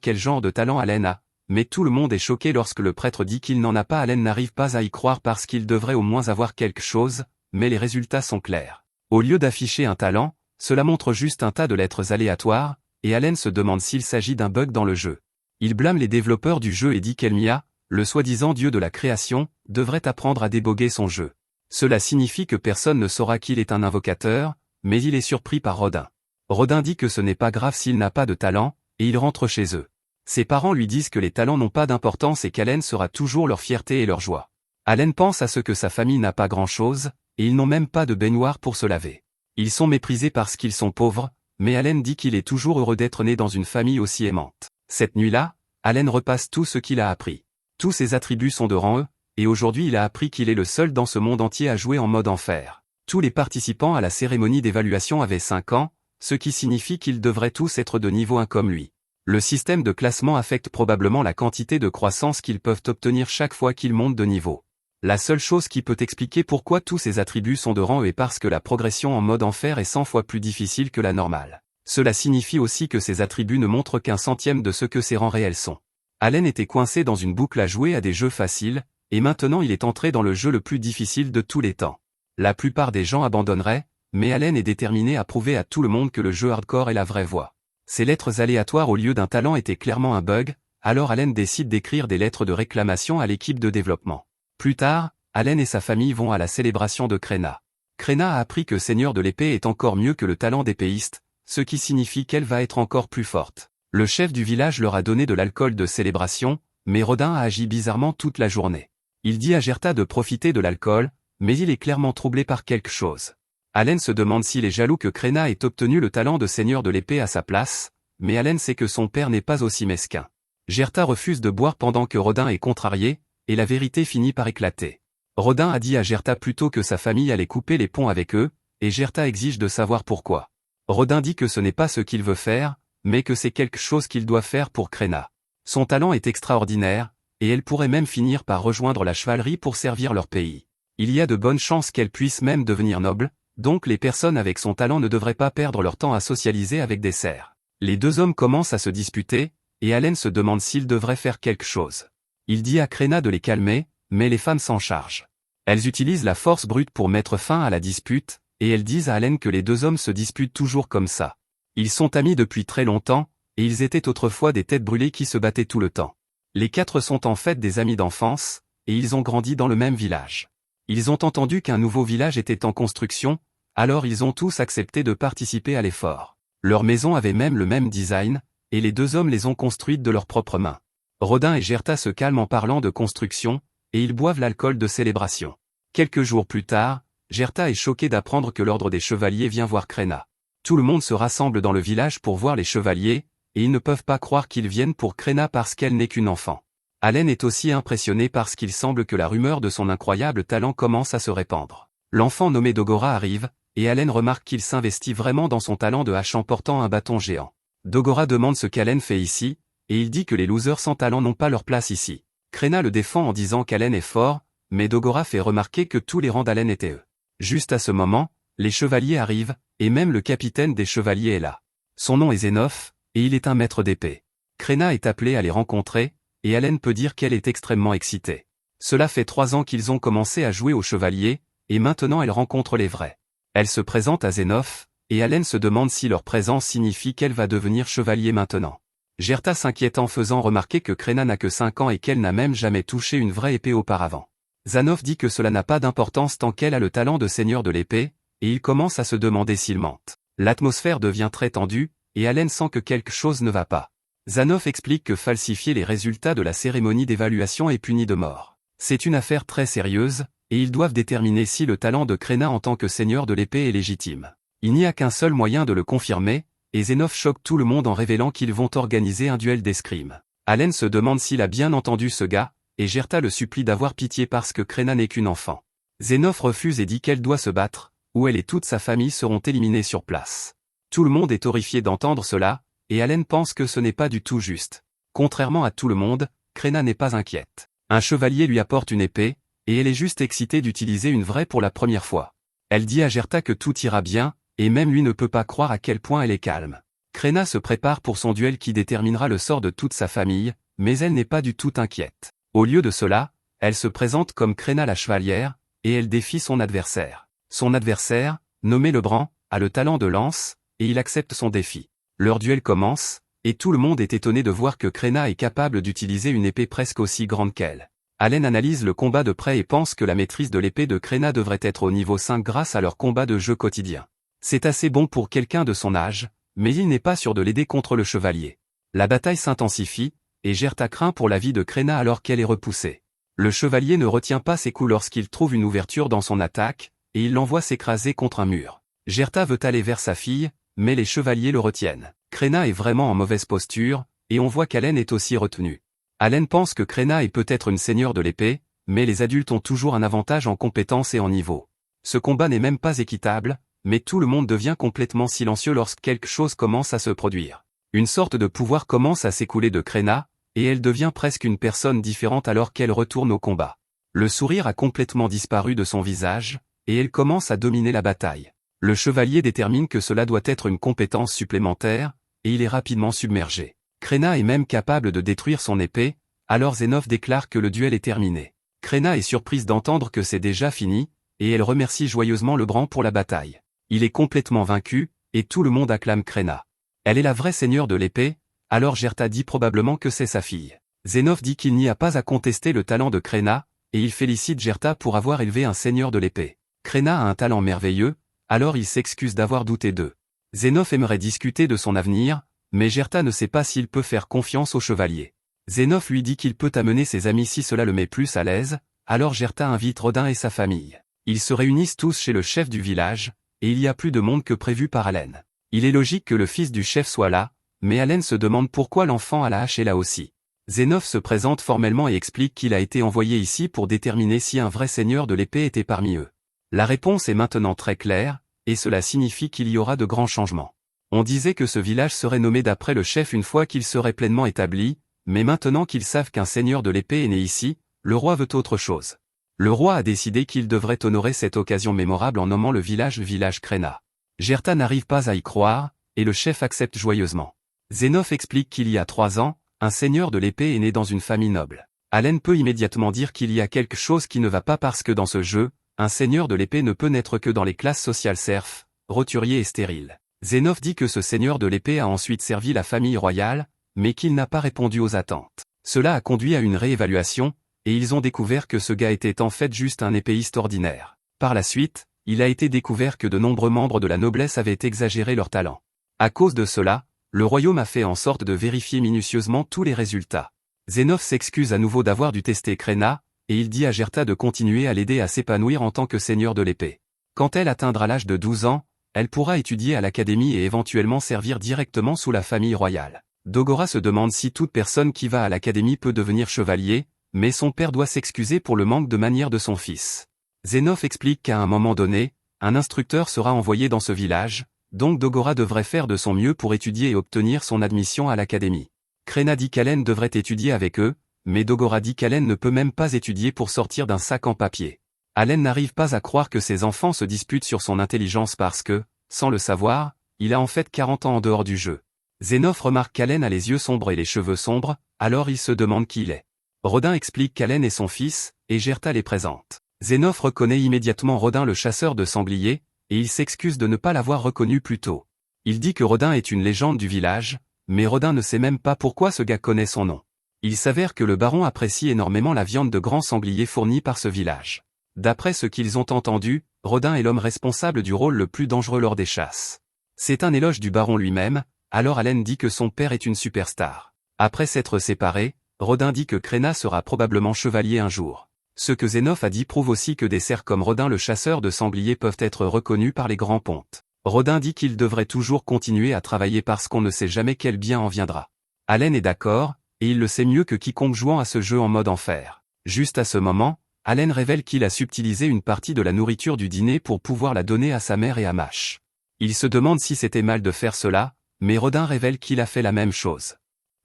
quel genre de talent Allen a, mais tout le monde est choqué lorsque le prêtre dit qu'il n'en a pas. Allen n'arrive pas à y croire parce qu'il devrait au moins avoir quelque chose, mais les résultats sont clairs. Au lieu d'afficher un talent, cela montre juste un tas de lettres aléatoires, et Allen se demande s'il s'agit d'un bug dans le jeu. Il blâme les développeurs du jeu et dit qu'Elmia, le soi-disant dieu de la création, devrait apprendre à déboguer son jeu. Cela signifie que personne ne saura qu'il est un invocateur, mais il est surpris par Rodin. Rodin dit que ce n'est pas grave s'il n'a pas de talent, et il rentre chez eux. Ses parents lui disent que les talents n'ont pas d'importance et qu'Allen sera toujours leur fierté et leur joie. Allen pense à ce que sa famille n'a pas grand-chose, et ils n'ont même pas de baignoire pour se laver. Ils sont méprisés parce qu'ils sont pauvres, mais Allen dit qu'il est toujours heureux d'être né dans une famille aussi aimante. Cette nuit-là, Allen repasse tout ce qu'il a appris. Tous ses attributs sont de rang E, et aujourd'hui il a appris qu'il est le seul dans ce monde entier à jouer en mode enfer. Tous les participants à la cérémonie d'évaluation avaient 5 ans, ce qui signifie qu'ils devraient tous être de niveau 1 comme lui. Le système de classement affecte probablement la quantité de croissance qu'ils peuvent obtenir chaque fois qu'ils montent de niveau. La seule chose qui peut expliquer pourquoi tous ces attributs sont de rang E est parce que la progression en mode enfer est 100 fois plus difficile que la normale. Cela signifie aussi que ces attributs ne montrent qu'un centième de ce que ces rangs réels sont. Allen était coincé dans une boucle à jouer à des jeux faciles, et maintenant il est entré dans le jeu le plus difficile de tous les temps. La plupart des gens abandonneraient, mais Allen est déterminé à prouver à tout le monde que le jeu hardcore est la vraie voie. Ces lettres aléatoires au lieu d'un talent étaient clairement un bug, alors Allen décide d'écrire des lettres de réclamation à l'équipe de développement. Plus tard, Allen et sa famille vont à la célébration de Krenna. Krenna a appris que Seigneur de l'épée est encore mieux que le talent d'épéiste, ce qui signifie qu'elle va être encore plus forte. Le chef du village leur a donné de l'alcool de célébration, mais Rodin a agi bizarrement toute la journée. Il dit à Gerta de profiter de l'alcool, mais il est clairement troublé par quelque chose. Allen se demande s'il est jaloux que Krenna ait obtenu le talent de Seigneur de l'épée à sa place, mais Allen sait que son père n'est pas aussi mesquin. Gerta refuse de boire pendant que Rodin est contrarié, et la vérité finit par éclater. Rodin a dit à Gerta plutôt que sa famille allait couper les ponts avec eux, et Gerta exige de savoir pourquoi. Rodin dit que ce n'est pas ce qu'il veut faire, mais que c'est quelque chose qu'il doit faire pour Krenna. Son talent est extraordinaire, et elle pourrait même finir par rejoindre la chevalerie pour servir leur pays. Il y a de bonnes chances qu'elle puisse même devenir noble, donc les personnes avec son talent ne devraient pas perdre leur temps à socialiser avec des serfs. Les deux hommes commencent à se disputer, et Allen se demande s'il devrait faire quelque chose. Il dit à Krenna de les calmer, mais les femmes s'en chargent. Elles utilisent la force brute pour mettre fin à la dispute, et elles disent à Allen que les deux hommes se disputent toujours comme ça. Ils sont amis depuis très longtemps, et ils étaient autrefois des têtes brûlées qui se battaient tout le temps. Les 4 sont en fait des amis d'enfance, et ils ont grandi dans le même village. Ils ont entendu qu'un nouveau village était en construction, alors ils ont tous accepté de participer à l'effort. Leur maison avait même le même design, et les deux hommes les ont construites de leurs propres mains. Rodin et Gerta se calment en parlant de construction, et ils boivent l'alcool de célébration. Quelques jours plus tard, Gerta est choquée d'apprendre que l'ordre des chevaliers vient voir Krenna. Tout le monde se rassemble dans le village pour voir les chevaliers, et ils ne peuvent pas croire qu'ils viennent pour Krenna parce qu'elle n'est qu'une enfant. Allen est aussi impressionné parce qu'il semble que la rumeur de son incroyable talent commence à se répandre. L'enfant nommé Dogora arrive, et Allen remarque qu'il s'investit vraiment dans son talent de hache en portant un bâton géant. Dogora demande ce qu'Allen fait ici, et il dit que les losers sans talent n'ont pas leur place ici. Krenna le défend en disant qu'Allen est fort, mais Dogora fait remarquer que tous les rangs d'Allen étaient eux. Juste à ce moment, les chevaliers arrivent, et même le capitaine des chevaliers est là. Son nom est Zenof, et il est un maître d'épée. Krenna est appelée à les rencontrer, et Allen peut dire qu'elle est extrêmement excitée. Cela fait 3 ans qu'ils ont commencé à jouer aux chevaliers, et maintenant elle rencontre les vrais. Elle se présente à Zenof, et Allen se demande si leur présence signifie qu'elle va devenir chevalier maintenant. Gerta s'inquiète en faisant remarquer que Krenna n'a que 5 ans et qu'elle n'a même jamais touché une vraie épée auparavant. Zenof dit que cela n'a pas d'importance tant qu'elle a le talent de seigneur de l'épée, et il commence à se demander s'il mente. L'atmosphère devient très tendue, et Allen sent que quelque chose ne va pas. Zenof explique que falsifier les résultats de la cérémonie d'évaluation est puni de mort. C'est une affaire très sérieuse, et ils doivent déterminer si le talent de Krenna en tant que seigneur de l'épée est légitime. Il n'y a qu'un seul moyen de le confirmer, et Zenof choque tout le monde en révélant qu'ils vont organiser un duel d'escrime. Allen se demande s'il a bien entendu ce gars, et Gerta le supplie d'avoir pitié parce que Krenna n'est qu'une enfant. Zenof refuse et dit qu'elle doit se battre, ou elle et toute sa famille seront éliminés sur place. Tout le monde est horrifié d'entendre cela, et Allen pense que ce n'est pas du tout juste. Contrairement à tout le monde, Krenna n'est pas inquiète. Un chevalier lui apporte une épée, et elle est juste excitée d'utiliser une vraie pour la première fois. Elle dit à Gerta que tout ira bien, et même lui ne peut pas croire à quel point elle est calme. Krenna se prépare pour son duel qui déterminera le sort de toute sa famille, mais elle n'est pas du tout inquiète. Au lieu de cela, elle se présente comme Krenna la chevalière, et elle défie son adversaire. Son adversaire, nommé Lebran, a le talent de lance, et il accepte son défi. Leur duel commence, et tout le monde est étonné de voir que Krenna est capable d'utiliser une épée presque aussi grande qu'elle. Allen analyse le combat de près et pense que la maîtrise de l'épée de Krenna devrait être au niveau 5 grâce à leur combat de jeu quotidien. C'est assez bon pour quelqu'un de son âge, mais il n'est pas sûr de l'aider contre le chevalier. La bataille s'intensifie, et Gerta craint pour la vie de Krenna alors qu'elle est repoussée. Le chevalier ne retient pas ses coups lorsqu'il trouve une ouverture dans son attaque, et il l'envoie s'écraser contre un mur. Gerta veut aller vers sa fille, mais les chevaliers le retiennent. Krenna est vraiment en mauvaise posture, et on voit qu'Allen est aussi retenu. Allen pense que Krenna est peut-être une seigneur de l'épée, mais les adultes ont toujours un avantage en compétence et en niveau. Ce combat n'est même pas équitable, mais tout le monde devient complètement silencieux lorsque quelque chose commence à se produire. Une sorte de pouvoir commence à s'écouler de Krenna, et elle devient presque une personne différente alors qu'elle retourne au combat. Le sourire a complètement disparu de son visage, et elle commence à dominer la bataille. Le chevalier détermine que cela doit être une compétence supplémentaire, et il est rapidement submergé. Krenna est même capable de détruire son épée, alors Zénov déclare que le duel est terminé. Krenna est surprise d'entendre que c'est déjà fini, et elle remercie joyeusement Lebran pour la bataille. Il est complètement vaincu, et tout le monde acclame Krenna. Elle est la vraie seigneur de l'épée, alors Gerta dit probablement que c'est sa fille. Zénov dit qu'il n'y a pas à contester le talent de Krenna, et il félicite Gerta pour avoir élevé un seigneur de l'épée. Krenna a un talent merveilleux, alors il s'excuse d'avoir douté d'eux. Zénov aimerait discuter de son avenir, mais Gerta ne sait pas s'il peut faire confiance au chevalier. Zénov lui dit qu'il peut amener ses amis si cela le met plus à l'aise, alors Gerta invite Rodin et sa famille. Ils se réunissent tous chez le chef du village, et il y a plus de monde que prévu par Allen. Il est logique que le fils du chef soit là, mais Allen se demande pourquoi l'enfant à la hache est là aussi. Zénov se présente formellement et explique qu'il a été envoyé ici pour déterminer si un vrai seigneur de l'épée était parmi eux. La réponse est maintenant très claire, et cela signifie qu'il y aura de grands changements. On disait que ce village serait nommé d'après le chef une fois qu'il serait pleinement établi, mais maintenant qu'ils savent qu'un seigneur de l'épée est né ici, le roi veut autre chose. Le roi a décidé qu'il devrait honorer cette occasion mémorable en nommant le village Krenna. Gerta n'arrive pas à y croire, et le chef accepte joyeusement. Zénov explique qu'il y a 3 ans, un seigneur de l'épée est né dans une famille noble. Allen peut immédiatement dire qu'il y a quelque chose qui ne va pas parce que dans ce jeu, un seigneur de l'épée ne peut naître que dans les classes sociales serfs, roturiers et stériles. Zénov dit que ce seigneur de l'épée a ensuite servi la famille royale, mais qu'il n'a pas répondu aux attentes. Cela a conduit à une réévaluation, et ils ont découvert que ce gars était en fait juste un épéiste ordinaire. Par la suite, il a été découvert que de nombreux membres de la noblesse avaient exagéré leur talent. À cause de cela, le royaume a fait en sorte de vérifier minutieusement tous les résultats. Zénov s'excuse à nouveau d'avoir dû tester Krenna, et il dit à Gerta de continuer à l'aider à s'épanouir en tant que seigneur de l'épée. Quand elle atteindra l'âge de 12 ans, elle pourra étudier à l'académie et éventuellement servir directement sous la famille royale. Dogora se demande si toute personne qui va à l'académie peut devenir chevalier, mais son père doit s'excuser pour le manque de manières de son fils. Zénov explique qu'à un moment donné, un instructeur sera envoyé dans ce village, donc Dogora devrait faire de son mieux pour étudier et obtenir son admission à l'académie. Krenna dit qu'Allen devrait étudier avec eux, mais Dogora dit qu'Allen ne peut même pas étudier pour sortir d'un sac en papier. Allen n'arrive pas à croire que ses enfants se disputent sur son intelligence parce que, sans le savoir, il a en fait 40 ans en dehors du jeu. Zénov remarque qu'Allen a les yeux sombres et les cheveux sombres, alors il se demande qui il est. Rodin explique qu'Allen est son fils, et Gerta les présente. Zénov reconnaît immédiatement Rodin le chasseur de sangliers, et il s'excuse de ne pas l'avoir reconnu plus tôt. Il dit que Rodin est une légende du village, mais Rodin ne sait même pas pourquoi ce gars connaît son nom. Il s'avère que le baron apprécie énormément la viande de grands sangliers fournie par ce village. D'après ce qu'ils ont entendu, Rodin est l'homme responsable du rôle le plus dangereux lors des chasses. C'est un éloge du baron lui-même, alors Allen dit que son père est une superstar. Après s'être séparés, Rodin dit que Krenna sera probablement chevalier un jour. Ce que Zénov a dit prouve aussi que des cerfs comme Rodin le chasseur de sangliers peuvent être reconnus par les grands pontes. Rodin dit qu'il devrait toujours continuer à travailler parce qu'on ne sait jamais quel bien en viendra. Allen est d'accord, et il le sait mieux que quiconque jouant à ce jeu en mode enfer. Juste à ce moment, Allen révèle qu'il a subtilisé une partie de la nourriture du dîner pour pouvoir la donner à sa mère et à Mash. Il se demande si c'était mal de faire cela, mais Rodin révèle qu'il a fait la même chose.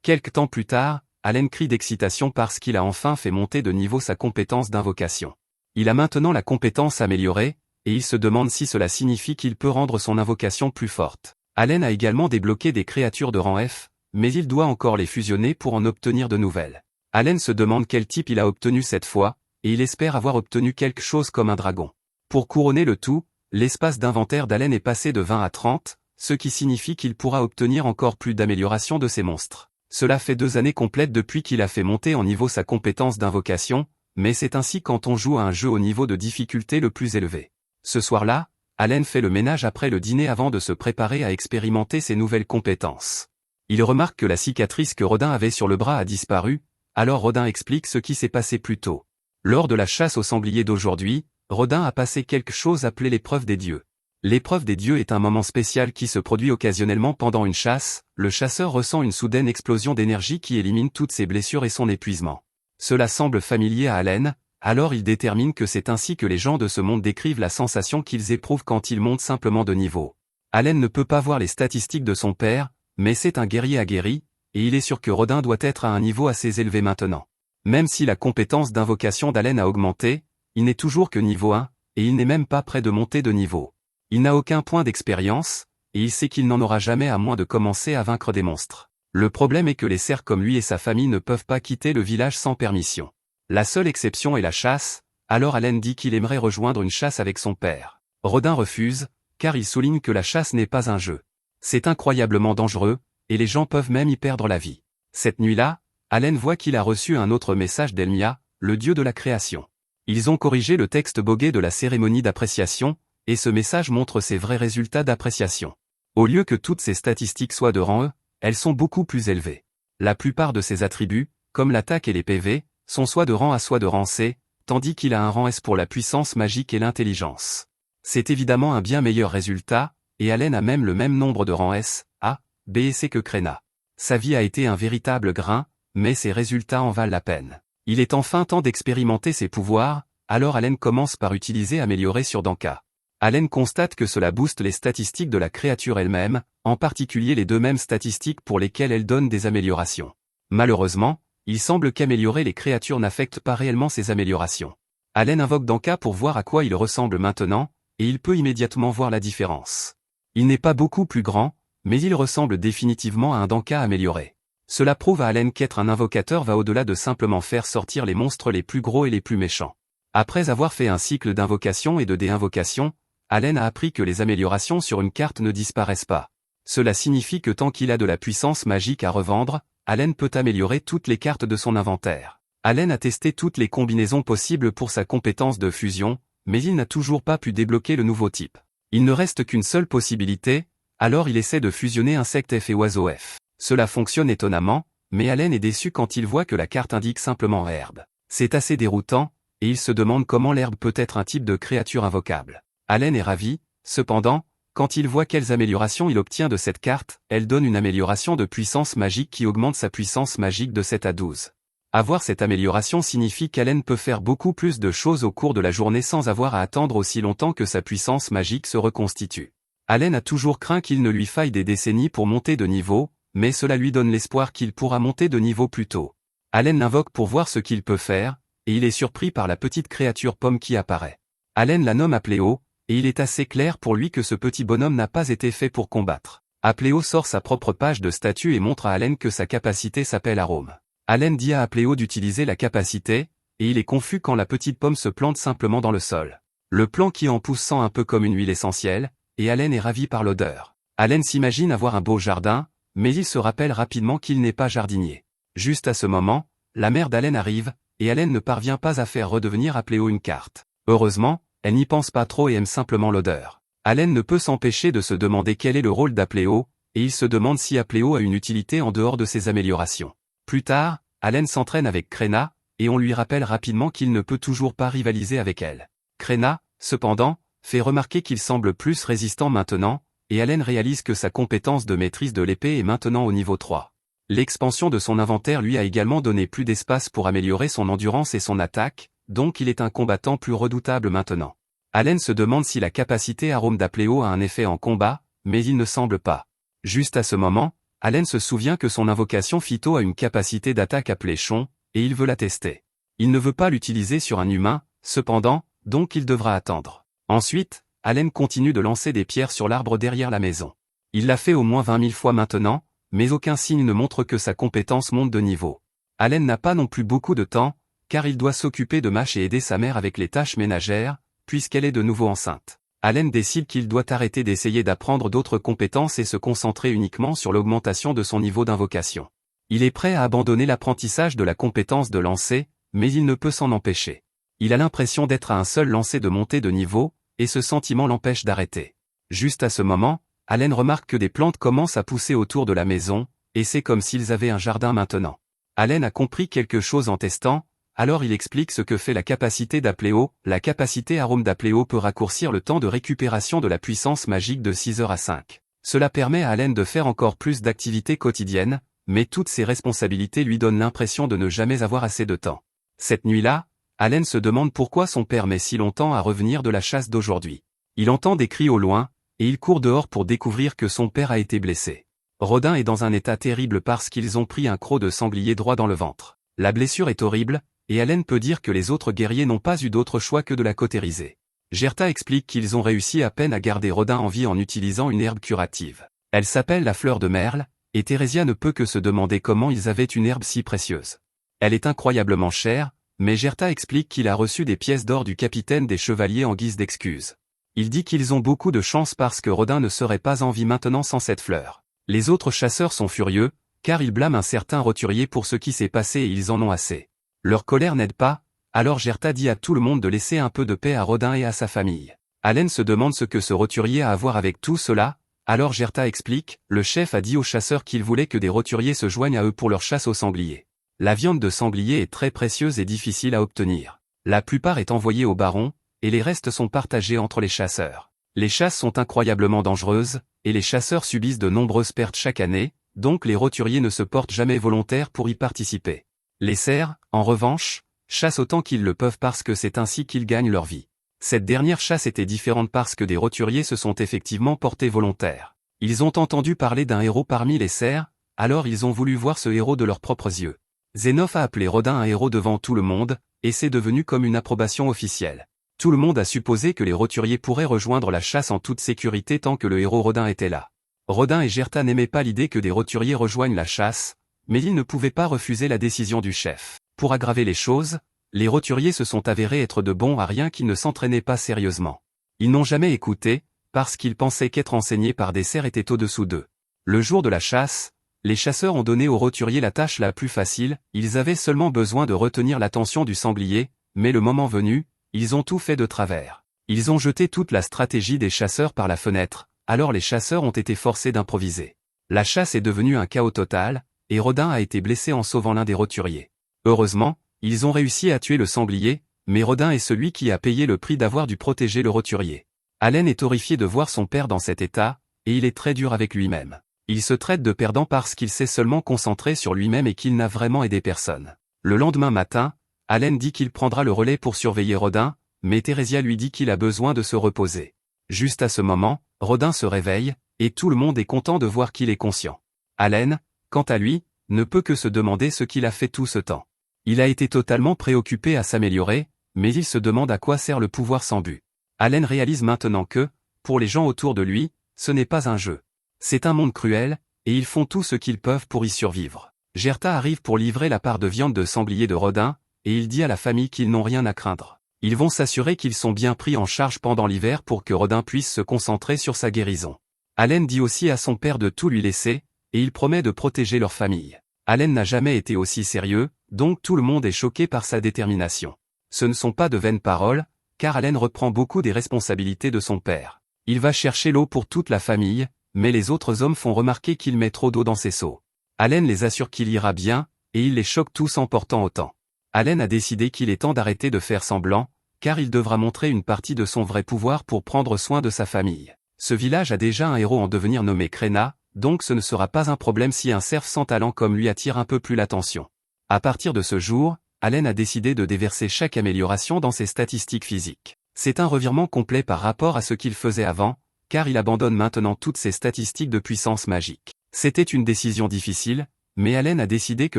Quelque temps plus tard, Allen crie d'excitation parce qu'il a enfin fait monter de niveau sa compétence d'invocation. Il a maintenant la compétence améliorée, et il se demande si cela signifie qu'il peut rendre son invocation plus forte. Allen a également débloqué des créatures de rang F, mais il doit encore les fusionner pour en obtenir de nouvelles. Allen se demande quel type il a obtenu cette fois, et il espère avoir obtenu quelque chose comme un dragon. Pour couronner le tout, l'espace d'inventaire d'Allen est passé de 20 à 30, ce qui signifie qu'il pourra obtenir encore plus d'amélioration de ses monstres. Cela fait 2 années complètes depuis qu'il a fait monter en niveau sa compétence d'invocation, mais c'est ainsi quand on joue à un jeu au niveau de difficulté le plus élevé. Ce soir-là, Allen fait le ménage après le dîner avant de se préparer à expérimenter ses nouvelles compétences. Il remarque que la cicatrice que Rodin avait sur le bras a disparu, alors Rodin explique ce qui s'est passé plus tôt. Lors de la chasse au sanglier d'aujourd'hui, Rodin a passé quelque chose appelé l'épreuve des dieux. L'épreuve des dieux est un moment spécial qui se produit occasionnellement pendant une chasse, le chasseur ressent une soudaine explosion d'énergie qui élimine toutes ses blessures et son épuisement. Cela semble familier à Allen, alors il détermine que c'est ainsi que les gens de ce monde décrivent la sensation qu'ils éprouvent quand ils montent simplement de niveau. Allen ne peut pas voir les statistiques de son père, mais c'est un guerrier aguerri, et il est sûr que Rodin doit être à un niveau assez élevé maintenant. Même si la compétence d'invocation d'Allen a augmenté, il n'est toujours que niveau 1, et il n'est même pas près de monter de niveau. Il n'a aucun point d'expérience, et il sait qu'il n'en aura jamais à moins de commencer à vaincre des monstres. Le problème est que les cerfs comme lui et sa famille ne peuvent pas quitter le village sans permission. La seule exception est la chasse, alors Allen dit qu'il aimerait rejoindre une chasse avec son père. Rodin refuse, car il souligne que la chasse n'est pas un jeu. C'est incroyablement dangereux, et les gens peuvent même y perdre la vie. Cette nuit-là, Allen voit qu'il a reçu un autre message d'Elmia, le dieu de la création. Ils ont corrigé le texte bogué de la cérémonie d'appréciation, et ce message montre ses vrais résultats d'appréciation. Au lieu que toutes ces statistiques soient de rang E, elles sont beaucoup plus élevées. La plupart de ses attributs, comme l'attaque et les PV, sont soit de rang A soit de rang C, tandis qu'il a un rang S pour la puissance magique et l'intelligence. C'est évidemment un bien meilleur résultat, et Allen a même le même nombre de rangs S, A, B et C que Krena. Sa vie a été un véritable grain, mais ses résultats en valent la peine. Il est enfin temps d'expérimenter ses pouvoirs, alors Allen commence par utiliser Améliorer sur Danka. Allen constate que cela booste les statistiques de la créature elle-même, en particulier les deux mêmes statistiques pour lesquelles elle donne des améliorations. Malheureusement, il semble qu'améliorer les créatures n'affecte pas réellement ces améliorations. Allen invoque Danka pour voir à quoi il ressemble maintenant, et il peut immédiatement voir la différence. Il n'est pas beaucoup plus grand, mais il ressemble définitivement à un Danka amélioré. Cela prouve à Allen qu'être un invocateur va au-delà de simplement faire sortir les monstres les plus gros et les plus méchants. Après avoir fait un cycle d'invocation et de déinvocation, Allen a appris que les améliorations sur une carte ne disparaissent pas. Cela signifie que tant qu'il a de la puissance magique à revendre, Allen peut améliorer toutes les cartes de son inventaire. Allen a testé toutes les combinaisons possibles pour sa compétence de fusion, mais il n'a toujours pas pu débloquer le nouveau type. Il ne reste qu'une seule possibilité, alors il essaie de fusionner insecte F et oiseau F. Cela fonctionne étonnamment, mais Allen est déçu quand il voit que la carte indique simplement herbe. C'est assez déroutant, et il se demande comment l'herbe peut être un type de créature invocable. Allen est ravi, cependant, quand il voit quelles améliorations il obtient de cette carte, elle donne une amélioration de puissance magique qui augmente sa puissance magique de 7 à 12. Avoir cette amélioration signifie qu'Allen peut faire beaucoup plus de choses au cours de la journée sans avoir à attendre aussi longtemps que sa puissance magique se reconstitue. Allen a toujours craint qu'il ne lui faille des décennies pour monter de niveau, mais cela lui donne l'espoir qu'il pourra monter de niveau plus tôt. Allen l'invoque pour voir ce qu'il peut faire, et il est surpris par la petite créature pomme qui apparaît. Allen la nomme Apléo, et il est assez clair pour lui que ce petit bonhomme n'a pas été fait pour combattre. Apléo sort sa propre page de statut et montre à Allen que sa capacité s'appelle Arôme. Allen dit à Apléo d'utiliser la capacité, et il est confus quand la petite pomme se plante simplement dans le sol. Le plant qui en pousse sent un peu comme une huile essentielle, et Allen est ravi par l'odeur. Allen s'imagine avoir un beau jardin, mais il se rappelle rapidement qu'il n'est pas jardinier. Juste à ce moment, la mère d'Allen arrive, et Allen ne parvient pas à faire redevenir Apléo une carte. Heureusement, elle n'y pense pas trop et aime simplement l'odeur. Allen ne peut s'empêcher de se demander quel est le rôle d'Apléo, et il se demande si Apléo a une utilité en dehors de ses améliorations. Plus tard, Allen s'entraîne avec Krena, et on lui rappelle rapidement qu'il ne peut toujours pas rivaliser avec elle. Krena, cependant, fait remarquer qu'il semble plus résistant maintenant, et Allen réalise que sa compétence de maîtrise de l'épée est maintenant au niveau 3. L'expansion de son inventaire lui a également donné plus d'espace pour améliorer son endurance et son attaque, donc il est un combattant plus redoutable maintenant. Allen se demande si la capacité Arôme d'Apléo a un effet en combat, mais il ne semble pas. Juste à ce moment, Allen se souvient que son invocation Phyto a une capacité d'attaque appelée Chon, et il veut la tester. Il ne veut pas l'utiliser sur un humain, cependant, donc il devra attendre. Ensuite, Allen continue de lancer des pierres sur l'arbre derrière la maison. Il l'a fait au moins 20 000 fois maintenant, mais aucun signe ne montre que sa compétence monte de niveau. Allen n'a pas non plus beaucoup de temps, car il doit s'occuper de Mash et aider sa mère avec les tâches ménagères, puisqu'elle est de nouveau enceinte. Allen décide qu'il doit arrêter d'essayer d'apprendre d'autres compétences et se concentrer uniquement sur l'augmentation de son niveau d'invocation. Il est prêt à abandonner l'apprentissage de la compétence de lancer, mais il ne peut s'en empêcher. Il a l'impression d'être à un seul lancer de montée de niveau, et ce sentiment l'empêche d'arrêter. Juste à ce moment, Allen remarque que des plantes commencent à pousser autour de la maison, et c'est comme s'ils avaient un jardin maintenant. Allen a compris quelque chose en testant, alors il explique ce que fait la capacité d'Apléo. La capacité arôme d'Apléo peut raccourcir le temps de récupération de la puissance magique de 6 heures à 5. Cela permet à Allen de faire encore plus d'activités quotidiennes, mais toutes ses responsabilités lui donnent l'impression de ne jamais avoir assez de temps. Cette nuit-là, Allen se demande pourquoi son père met si longtemps à revenir de la chasse d'aujourd'hui. Il entend des cris au loin, et il court dehors pour découvrir que son père a été blessé. Rodin est dans un état terrible parce qu'ils ont pris un croc de sanglier droit dans le ventre. La blessure est horrible, et Allen peut dire que les autres guerriers n'ont pas eu d'autre choix que de la cautériser. Gerta explique qu'ils ont réussi à peine à garder Rodin en vie en utilisant une herbe curative. Elle s'appelle la fleur de merle, et Thérésia ne peut que se demander comment ils avaient une herbe si précieuse. Elle est incroyablement chère, mais Gerta explique qu'il a reçu des pièces d'or du capitaine des chevaliers en guise d'excuse. Il dit qu'ils ont beaucoup de chance parce que Rodin ne serait pas en vie maintenant sans cette fleur. Les autres chasseurs sont furieux, car ils blâment un certain roturier pour ce qui s'est passé et ils en ont assez. Leur colère n'aide pas, alors Gerta dit à tout le monde de laisser un peu de paix à Rodin et à sa famille. Allen se demande ce que ce roturier a à voir avec tout cela, alors Gerta explique, le chef a dit aux chasseurs qu'il voulait que des roturiers se joignent à eux pour leur chasse aux sangliers. La viande de sanglier est très précieuse et difficile à obtenir. La plupart est envoyée au baron, et les restes sont partagés entre les chasseurs. Les chasses sont incroyablement dangereuses, et les chasseurs subissent de nombreuses pertes chaque année, donc les roturiers ne se portent jamais volontaires pour y participer. Les cerfs, en revanche, chassent autant qu'ils le peuvent parce que c'est ainsi qu'ils gagnent leur vie. Cette dernière chasse était différente parce que des roturiers se sont effectivement portés volontaires. Ils ont entendu parler d'un héros parmi les cerfs, alors ils ont voulu voir ce héros de leurs propres yeux. Zénophe a appelé Rodin un héros devant tout le monde, et c'est devenu comme une approbation officielle. Tout le monde a supposé que les roturiers pourraient rejoindre la chasse en toute sécurité tant que le héros Rodin était là. Rodin et Gerta n'aimaient pas l'idée que des roturiers rejoignent la chasse, mais ils ne pouvaient pas refuser la décision du chef. Pour aggraver les choses, les roturiers se sont avérés être de bons à rien qui ne s'entraînaient pas sérieusement. Ils n'ont jamais écouté, parce qu'ils pensaient qu'être enseignés par des cerfs était au-dessous d'eux. Le jour de la chasse, les chasseurs ont donné aux roturiers la tâche la plus facile, ils avaient seulement besoin de retenir l'attention du sanglier, mais le moment venu, ils ont tout fait de travers. Ils ont jeté toute la stratégie des chasseurs par la fenêtre, alors les chasseurs ont été forcés d'improviser. La chasse est devenue un chaos total, et Rodin a été blessé en sauvant l'un des roturiers. Heureusement, ils ont réussi à tuer le sanglier, mais Rodin est celui qui a payé le prix d'avoir dû protéger le roturier. Allen est horrifié de voir son père dans cet état, et il est très dur avec lui-même. Il se traite de perdant parce qu'il s'est seulement concentré sur lui-même et qu'il n'a vraiment aidé personne. Le lendemain matin, Allen dit qu'il prendra le relais pour surveiller Rodin, mais Thérésia lui dit qu'il a besoin de se reposer. Juste à ce moment, Rodin se réveille, et tout le monde est content de voir qu'il est conscient. Allen, quant à lui, ne peut que se demander ce qu'il a fait tout ce temps. Il a été totalement préoccupé à s'améliorer, mais il se demande à quoi sert le pouvoir sans but. Allen réalise maintenant que, pour les gens autour de lui, ce n'est pas un jeu. C'est un monde cruel, et ils font tout ce qu'ils peuvent pour y survivre. Gerta arrive pour livrer la part de viande de sanglier de Rodin, et il dit à la famille qu'ils n'ont rien à craindre. Ils vont s'assurer qu'ils sont bien pris en charge pendant l'hiver pour que Rodin puisse se concentrer sur sa guérison. Allen dit aussi à son père de tout lui laisser, et il promet de protéger leur famille. Allen n'a jamais été aussi sérieux, donc tout le monde est choqué par sa détermination. Ce ne sont pas de vaines paroles, car Allen reprend beaucoup des responsabilités de son père. Il va chercher l'eau pour toute la famille, mais les autres hommes font remarquer qu'il met trop d'eau dans ses seaux. Allen les assure qu'il ira bien, et il les choque tous en portant autant. Allen a décidé qu'il est temps d'arrêter de faire semblant, car il devra montrer une partie de son vrai pouvoir pour prendre soin de sa famille. Ce village a déjà un héros en devenir nommé Kréna, donc ce ne sera pas un problème si un cerf sans talent comme lui attire un peu plus l'attention. À partir de ce jour, Allen a décidé de déverser chaque amélioration dans ses statistiques physiques. C'est un revirement complet par rapport à ce qu'il faisait avant, car il abandonne maintenant toutes ses statistiques de puissance magique. C'était une décision difficile, mais Allen a décidé que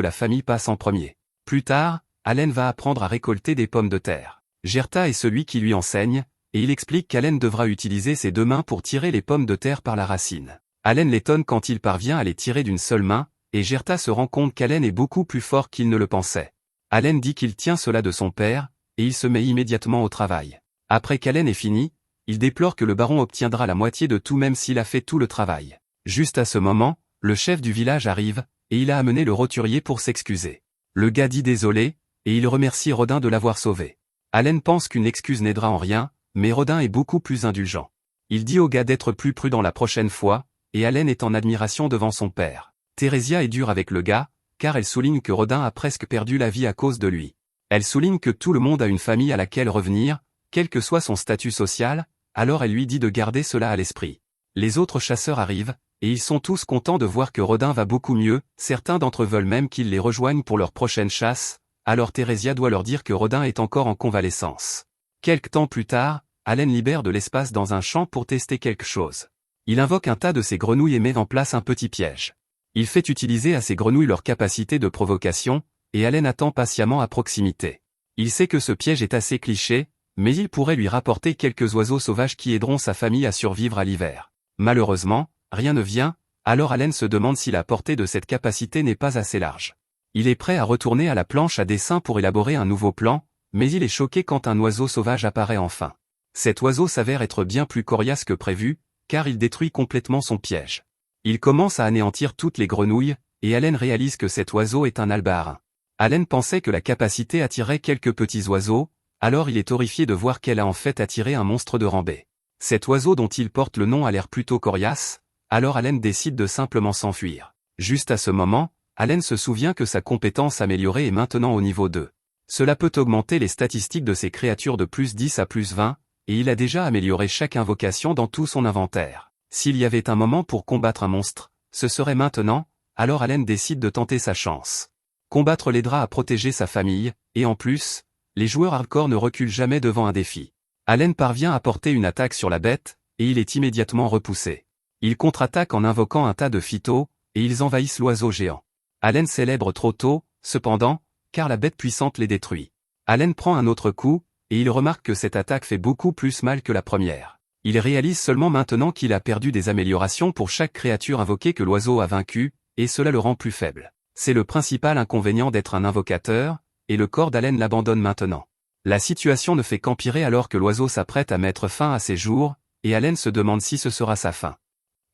la famille passe en premier. Plus tard, Allen va apprendre à récolter des pommes de terre. Gerta est celui qui lui enseigne, et il explique qu'Allen devra utiliser ses 2 mains pour tirer les pommes de terre par la racine. Allen l'étonne quand il parvient à les tirer d'une seule main, et Gerta se rend compte qu'Allen est beaucoup plus fort qu'il ne le pensait. Allen dit qu'il tient cela de son père, et il se met immédiatement au travail. Après qu'Allen ait fini, il déplore que le baron obtiendra la moitié de tout même s'il a fait tout le travail. Juste à ce moment, le chef du village arrive, et il a amené le roturier pour s'excuser. Le gars dit désolé, et il remercie Rodin de l'avoir sauvé. Allen pense qu'une excuse n'aidera en rien, mais Rodin est beaucoup plus indulgent. Il dit au gars d'être plus prudent la prochaine fois, et Allen est en admiration devant son père. Theresia est dure avec le gars, car elle souligne que Rodin a presque perdu la vie à cause de lui. Elle souligne que tout le monde a une famille à laquelle revenir, quel que soit son statut social, alors elle lui dit de garder cela à l'esprit. Les autres chasseurs arrivent, et ils sont tous contents de voir que Rodin va beaucoup mieux, certains d'entre eux veulent même qu'il les rejoigne pour leur prochaine chasse, alors Theresia doit leur dire que Rodin est encore en convalescence. Quelque temps plus tard, Allen libère de l'espace dans un champ pour tester quelque chose. Il invoque un tas de ses grenouilles et met en place un petit piège. Il fait utiliser à ces grenouilles leur capacité de provocation, et Allen attend patiemment à proximité. Il sait que ce piège est assez cliché, mais il pourrait lui rapporter quelques oiseaux sauvages qui aideront sa famille à survivre à l'hiver. Malheureusement, rien ne vient, alors Allen se demande si la portée de cette capacité n'est pas assez large. Il est prêt à retourner à la planche à dessin pour élaborer un nouveau plan, mais il est choqué quand un oiseau sauvage apparaît enfin. Cet oiseau s'avère être bien plus coriace que prévu, car il détruit complètement son piège. Il commence à anéantir toutes les grenouilles, et Allen réalise que cet oiseau est un albaharin. Allen pensait que la capacité attirait quelques petits oiseaux, alors il est horrifié de voir qu'elle a en fait attiré un monstre de Rambé. Cet oiseau dont il porte le nom a l'air plutôt coriace, alors Allen décide de simplement s'enfuir. Juste à ce moment, Allen se souvient que sa compétence améliorée est maintenant au niveau 2. Cela peut augmenter les statistiques de ses créatures de plus 10 à plus 20, et il a déjà amélioré chaque invocation dans tout son inventaire. S'il y avait un moment pour combattre un monstre, ce serait maintenant, alors Allen décide de tenter sa chance. Combattre l'aidera à protéger sa famille, et en plus, les joueurs hardcore ne reculent jamais devant un défi. Allen parvient à porter une attaque sur la bête, et il est immédiatement repoussé. Il contre-attaque en invoquant un tas de phytos, et ils envahissent l'oiseau géant. Allen célèbre trop tôt, cependant, car la bête puissante les détruit. Allen prend un autre coup, et il remarque que cette attaque fait beaucoup plus mal que la première. Il réalise seulement maintenant qu'il a perdu des améliorations pour chaque créature invoquée que l'oiseau a vaincue, et cela le rend plus faible. C'est le principal inconvénient d'être un invocateur, et le corps d'Allen l'abandonne maintenant. La situation ne fait qu'empirer alors que l'oiseau s'apprête à mettre fin à ses jours, et Allen se demande si ce sera sa fin.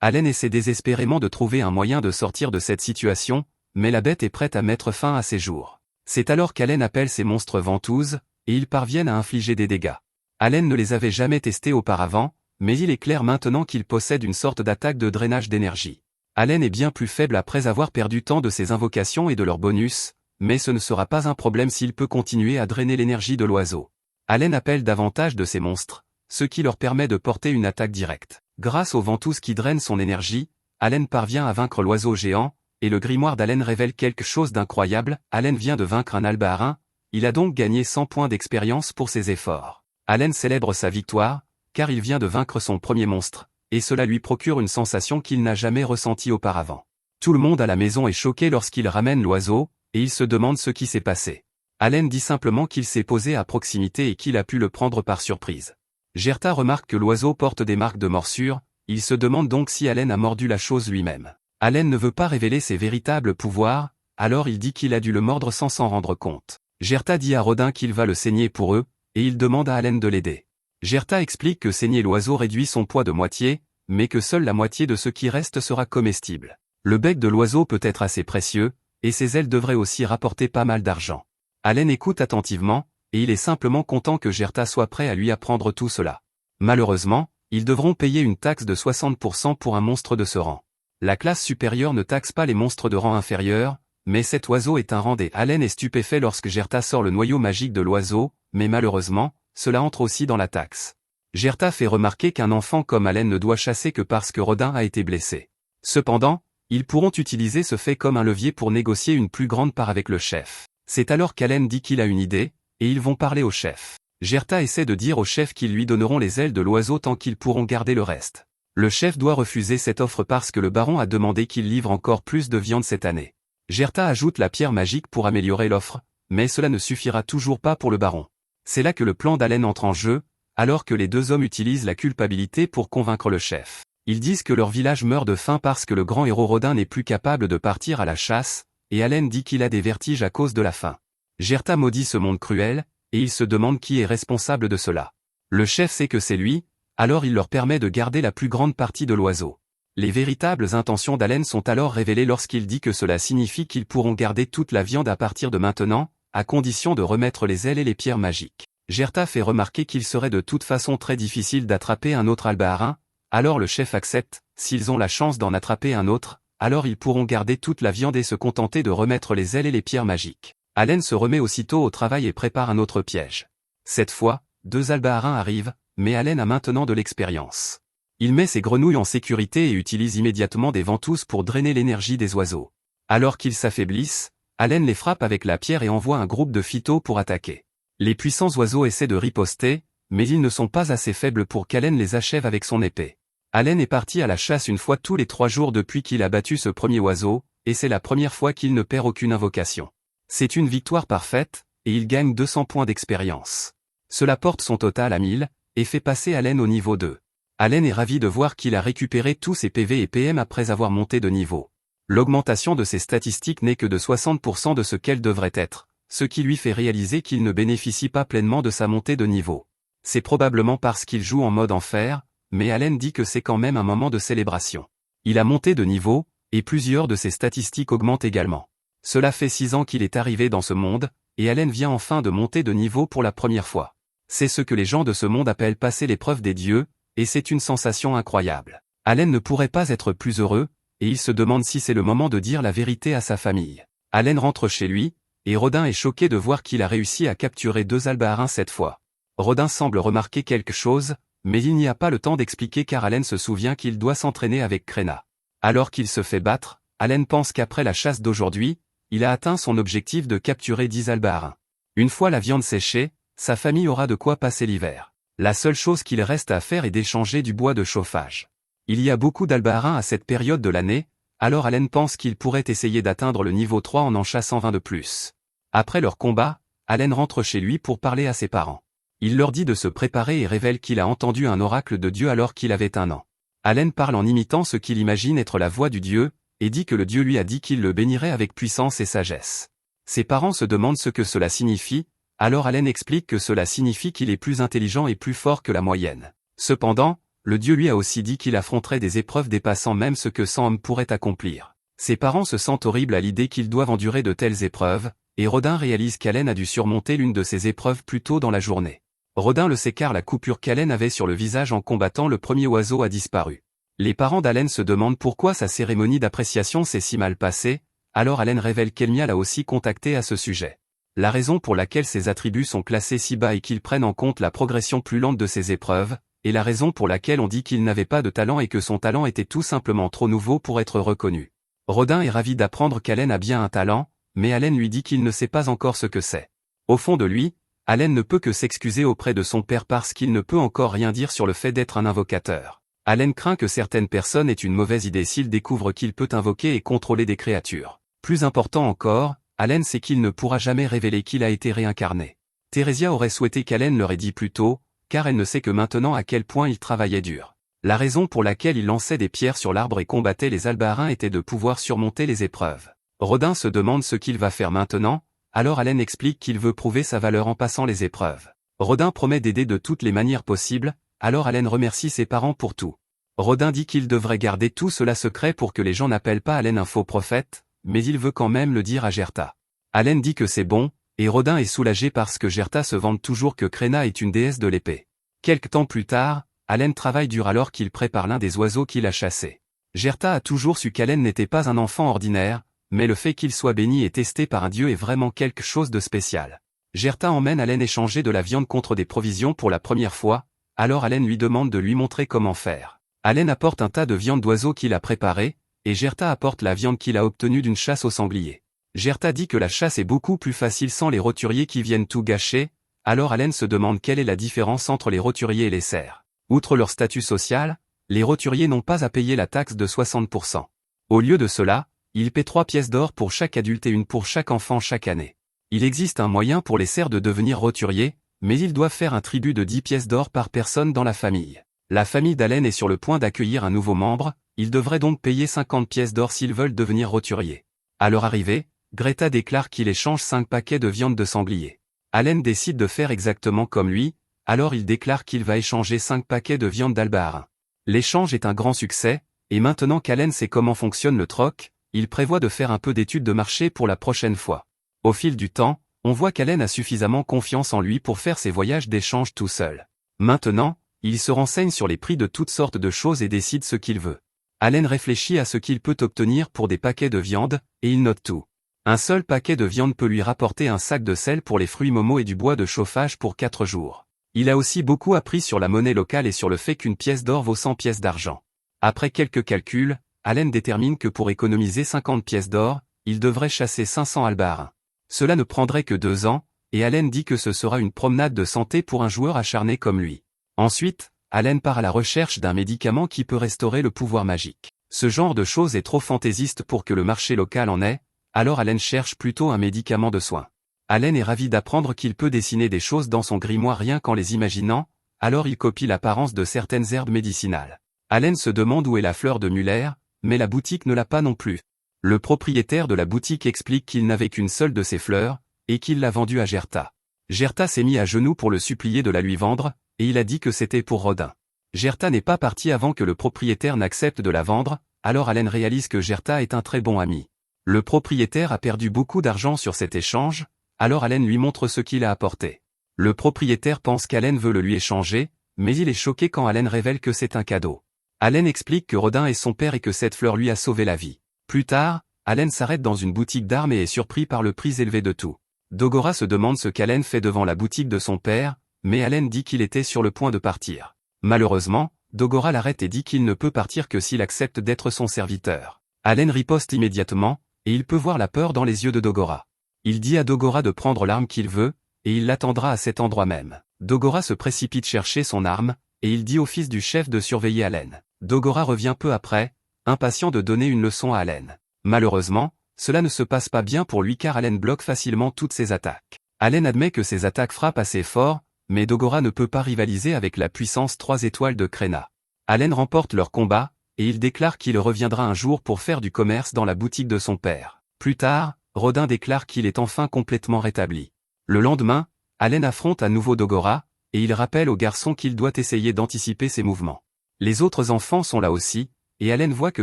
Allen essaie désespérément de trouver un moyen de sortir de cette situation, mais la bête est prête à mettre fin à ses jours. C'est alors qu'Allen appelle ses monstres ventouses, et ils parviennent à infliger des dégâts. Allen ne les avait jamais testés auparavant, mais il est clair maintenant qu'il possède une sorte d'attaque de drainage d'énergie. Allen est bien plus faible après avoir perdu tant de ses invocations et de leurs bonus, mais ce ne sera pas un problème s'il peut continuer à drainer l'énergie de l'oiseau. Allen appelle davantage de ses monstres, ce qui leur permet de porter une attaque directe. Grâce aux ventouses qui drainent son énergie, Allen parvient à vaincre l'oiseau géant, et le grimoire d'Allen révèle quelque chose d'incroyable. Allen vient de vaincre un albaharin, il a donc gagné 100 points d'expérience pour ses efforts. Allen célèbre sa victoire, car il vient de vaincre son premier monstre, et cela lui procure une sensation qu'il n'a jamais ressentie auparavant. Tout le monde à la maison est choqué lorsqu'il ramène l'oiseau, et il se demande ce qui s'est passé. Allen dit simplement qu'il s'est posé à proximité et qu'il a pu le prendre par surprise. Gerta remarque que l'oiseau porte des marques de morsure, il se demande donc si Allen a mordu la chose lui-même. Allen ne veut pas révéler ses véritables pouvoirs, alors il dit qu'il a dû le mordre sans s'en rendre compte. Gerta dit à Rodin qu'il va le saigner pour eux, et il demande à Allen de l'aider. Gerta explique que saigner l'oiseau réduit son poids de moitié, mais que seule la moitié de ce qui reste sera comestible. Le bec de l'oiseau peut être assez précieux, et ses ailes devraient aussi rapporter pas mal d'argent. Allen écoute attentivement, et il est simplement content que Gerta soit prêt à lui apprendre tout cela. Malheureusement, ils devront payer une taxe de 60% pour un monstre de ce rang. La classe supérieure ne taxe pas les monstres de rang inférieur, mais cet oiseau est un rang D. Allen est stupéfait lorsque Gerta sort le noyau magique de l'oiseau, mais malheureusement, cela entre aussi dans la taxe. Gerta fait remarquer qu'un enfant comme Allen ne doit chasser que parce que Rodin a été blessé. Cependant, ils pourront utiliser ce fait comme un levier pour négocier une plus grande part avec le chef. C'est alors qu'Allen dit qu'il a une idée, et ils vont parler au chef. Gerta essaie de dire au chef qu'ils lui donneront les ailes de l'oiseau tant qu'ils pourront garder le reste. Le chef doit refuser cette offre parce que le baron a demandé qu'il livre encore plus de viande cette année. Gerta ajoute la pierre magique pour améliorer l'offre, mais cela ne suffira toujours pas pour le baron. C'est là que le plan d'Allen entre en jeu. alors que les deux hommes utilisent la culpabilité pour convaincre le chef. Ils disent que leur village meurt de faim parce que le grand héros Rodin n'est plus capable de partir à la chasse, et Allen dit qu'il a des vertiges à cause de la faim. Gerta maudit ce monde cruel, et il se demande qui est responsable de cela. Le chef sait que c'est lui, alors il leur permet de garder la plus grande partie de l'oiseau. Les véritables intentions d'Allen sont alors révélées lorsqu'il dit que cela signifie qu'ils pourront garder toute la viande à partir de maintenant, à condition de remettre les ailes et les pierres magiques. Gerta fait remarquer qu'il serait de toute façon très difficile d'attraper un autre albaharin, alors le chef accepte, s'ils ont la chance d'en attraper un autre, alors ils pourront garder toute la viande et se contenter de remettre les ailes et les pierres magiques. Allen se remet aussitôt au travail et prépare un autre piège. Cette fois, 2 albaharins arrivent, mais Allen a maintenant de l'expérience. Il met ses grenouilles en sécurité et utilise immédiatement des ventouses pour drainer l'énergie des oiseaux. Alors qu'ils s'affaiblissent, Allen les frappe avec la pierre et envoie un groupe de phytos pour attaquer. Les puissants oiseaux essaient de riposter, mais ils ne sont pas assez faibles pour qu'Allen les achève avec son épée. Allen est parti à la chasse une fois tous les 3 jours depuis qu'il a battu ce premier oiseau, et c'est la première fois qu'il ne perd aucune invocation. C'est une victoire parfaite, et il gagne 200 points d'expérience. Cela porte son total à 1000, et fait passer Allen au niveau 2. Allen est ravi de voir qu'il a récupéré tous ses PV et PM après avoir monté de niveau. L'augmentation de ses statistiques n'est que de 60% de ce qu'elle devrait être, ce qui lui fait réaliser qu'il ne bénéficie pas pleinement de sa montée de niveau. C'est probablement parce qu'il joue en mode enfer, mais Allen dit que c'est quand même un moment de célébration. Il a monté de niveau, et plusieurs de ses statistiques augmentent également. Cela fait 6 ans qu'il est arrivé dans ce monde, et Allen vient enfin de monter de niveau pour la première fois. C'est ce que les gens de ce monde appellent passer l'épreuve des dieux, et c'est une sensation incroyable. Allen ne pourrait pas être plus heureux, et il se demande si c'est le moment de dire la vérité à sa famille. Allen rentre chez lui, et Rodin est choqué de voir qu'il a réussi à capturer 2 albaharins cette fois. Rodin semble remarquer quelque chose, mais il n'y a pas le temps d'expliquer car Allen se souvient qu'il doit s'entraîner avec Kréna. Alors qu'il se fait battre, Allen pense qu'après la chasse d'aujourd'hui, il a atteint son objectif de capturer 10 albaharins. Une fois la viande séchée, sa famille aura de quoi passer l'hiver. La seule chose qu'il reste à faire est d'échanger du bois de chauffage. Il y a beaucoup d'albaharins à cette période de l'année, alors Allen pense qu'il pourrait essayer d'atteindre le niveau 3 en chassant 20 de plus. Après leur combat, Allen rentre chez lui pour parler à ses parents. Il leur dit de se préparer et révèle qu'il a entendu un oracle de Dieu alors qu'il avait 1 an. Allen parle en imitant ce qu'il imagine être la voix du Dieu, et dit que le Dieu lui a dit qu'il le bénirait avec puissance et sagesse. Ses parents se demandent ce que cela signifie, alors Allen explique que cela signifie qu'il est plus intelligent et plus fort que la moyenne. Cependant, le Dieu lui a aussi dit qu'il affronterait des épreuves dépassant même ce que 100 hommes pourraient accomplir. Ses parents se sentent horribles à l'idée qu'ils doivent endurer de telles épreuves, et Rodin réalise qu'Allen a dû surmonter l'une de ces épreuves plus tôt dans la journée. Rodin le sait car la coupure qu'Allen avait sur le visage en combattant le premier oiseau a disparu. Les parents d'Allen se demandent pourquoi sa cérémonie d'appréciation s'est si mal passée, alors Allen révèle qu'Elmia l'a aussi contacté à ce sujet. La raison pour laquelle ses attributs sont classés si bas et qu'ils prennent en compte la progression plus lente de ses épreuves, et la raison pour laquelle on dit qu'il n'avait pas de talent et que son talent était tout simplement trop nouveau pour être reconnu. Rodin est ravi d'apprendre qu'Allen a bien un talent, mais Allen lui dit qu'il ne sait pas encore ce que c'est. Au fond de lui, Allen ne peut que s'excuser auprès de son père parce qu'il ne peut encore rien dire sur le fait d'être un invocateur. Allen craint que certaines personnes aient une mauvaise idée s'il découvre qu'il peut invoquer et contrôler des créatures. Plus important encore, Allen sait qu'il ne pourra jamais révéler qu'il a été réincarné. Theresia aurait souhaité qu'Allen leur ait dit plus tôt, car elle ne sait que maintenant à quel point il travaillait dur. La raison pour laquelle il lançait des pierres sur l'arbre et combattait les albaharins était de pouvoir surmonter les épreuves. Rodin se demande ce qu'il va faire maintenant, alors Allen explique qu'il veut prouver sa valeur en passant les épreuves. Rodin promet d'aider de toutes les manières possibles, alors Allen remercie ses parents pour tout. Rodin dit qu'il devrait garder tout cela secret pour que les gens n'appellent pas Allen un faux prophète, mais il veut quand même le dire à Gerta. Allen dit que c'est bon, et Rodin est soulagé parce que Gerta se vante toujours que Kréna est une déesse de l'épée. Quelque temps plus tard, Allen travaille dur alors qu'il prépare l'un des oiseaux qu'il a chassé. Gerta a toujours su qu'Allen n'était pas un enfant ordinaire, mais le fait qu'il soit béni et testé par un dieu est vraiment quelque chose de spécial. Gerta emmène Allen échanger de la viande contre des provisions pour la première fois, alors Allen lui demande de lui montrer comment faire. Allen apporte un tas de viande d'oiseau qu'il a préparé, et Gerta apporte la viande qu'il a obtenue d'une chasse au sanglier. Gerta dit que la chasse est beaucoup plus facile sans les roturiers qui viennent tout gâcher, alors Allen se demande quelle est la différence entre les roturiers et les cerfs. Outre leur statut social, les roturiers n'ont pas à payer la taxe de 60%. Au lieu de cela, ils paient 3 pièces d'or pour chaque adulte et 1 pour chaque enfant chaque année. Il existe un moyen pour les cerfs de devenir roturiers, mais ils doivent faire un tribut de 10 pièces d'or par personne dans la famille. La famille d'Allen est sur le point d'accueillir un nouveau membre, ils devraient donc payer 50 pièces d'or s'ils veulent devenir roturiers. À leur arrivée, Greta déclare qu'il échange 5 paquets de viande de sanglier. Allen décide de faire exactement comme lui, alors il déclare qu'il va échanger 5 paquets de viande d'albaharin. L'échange est un grand succès, et maintenant qu'Allen sait comment fonctionne le troc, il prévoit de faire un peu d'études de marché pour la prochaine fois. Au fil du temps, on voit qu'Allen a suffisamment confiance en lui pour faire ses voyages d'échange tout seul. Maintenant, il se renseigne sur les prix de toutes sortes de choses et décide ce qu'il veut. Allen réfléchit à ce qu'il peut obtenir pour des paquets de viande, et il note tout. Un seul paquet de viande peut lui rapporter un sac de sel pour les fruits Momo et du bois de chauffage pour 4 jours. Il a aussi beaucoup appris sur la monnaie locale et sur le fait qu'une pièce d'or vaut 100 pièces d'argent. Après quelques calculs, Allen détermine que pour économiser 50 pièces d'or, il devrait chasser 500 albaharins. Cela ne prendrait que 2 ans, et Allen dit que ce sera une promenade de santé pour un joueur acharné comme lui. Ensuite, Allen part à la recherche d'un médicament qui peut restaurer le pouvoir magique. Ce genre de chose est trop fantaisiste pour que le marché local en ait, alors Allen cherche plutôt un médicament de soin. Allen est ravi d'apprendre qu'il peut dessiner des choses dans son grimoire rien qu'en les imaginant, alors il copie l'apparence de certaines herbes médicinales. Allen se demande où est la fleur de Muller, mais la boutique ne l'a pas non plus. Le propriétaire de la boutique explique qu'il n'avait qu'une seule de ces fleurs, et qu'il l'a vendue à Gerta. Gerta s'est mis à genoux pour le supplier de la lui vendre, et il a dit que c'était pour Rodin. Gerta n'est pas parti avant que le propriétaire n'accepte de la vendre, alors Allen réalise que Gerta est un très bon ami. Le propriétaire a perdu beaucoup d'argent sur cet échange, alors Allen lui montre ce qu'il a apporté. Le propriétaire pense qu'Allen veut le lui échanger, mais il est choqué quand Allen révèle que c'est un cadeau. Allen explique que Rodin est son père et que cette fleur lui a sauvé la vie. Plus tard, Allen s'arrête dans une boutique d'armes et est surpris par le prix élevé de tout. Dogora se demande ce qu'Allen fait devant la boutique de son père, mais Allen dit qu'il était sur le point de partir. Malheureusement, Dogora l'arrête et dit qu'il ne peut partir que s'il accepte d'être son serviteur. Allen riposte immédiatement, et il peut voir la peur dans les yeux de Dogora. Il dit à Dogora de prendre l'arme qu'il veut, et il l'attendra à cet endroit même. Dogora se précipite chercher son arme, et il dit au fils du chef de surveiller Allen. Dogora revient peu après, impatient de donner une leçon à Allen. Malheureusement, cela ne se passe pas bien pour lui car Allen bloque facilement toutes ses attaques. Allen admet que ses attaques frappent assez fort, mais Dogora ne peut pas rivaliser avec la puissance 3 étoiles de Krena. Allen remporte leur combat, et il déclare qu'il reviendra un jour pour faire du commerce dans la boutique de son père. Plus tard, Rodin déclare qu'il est enfin complètement rétabli. Le lendemain, Allen affronte à nouveau Dogora, et il rappelle au garçon qu'il doit essayer d'anticiper ses mouvements. Les autres enfants sont là aussi, et Allen voit que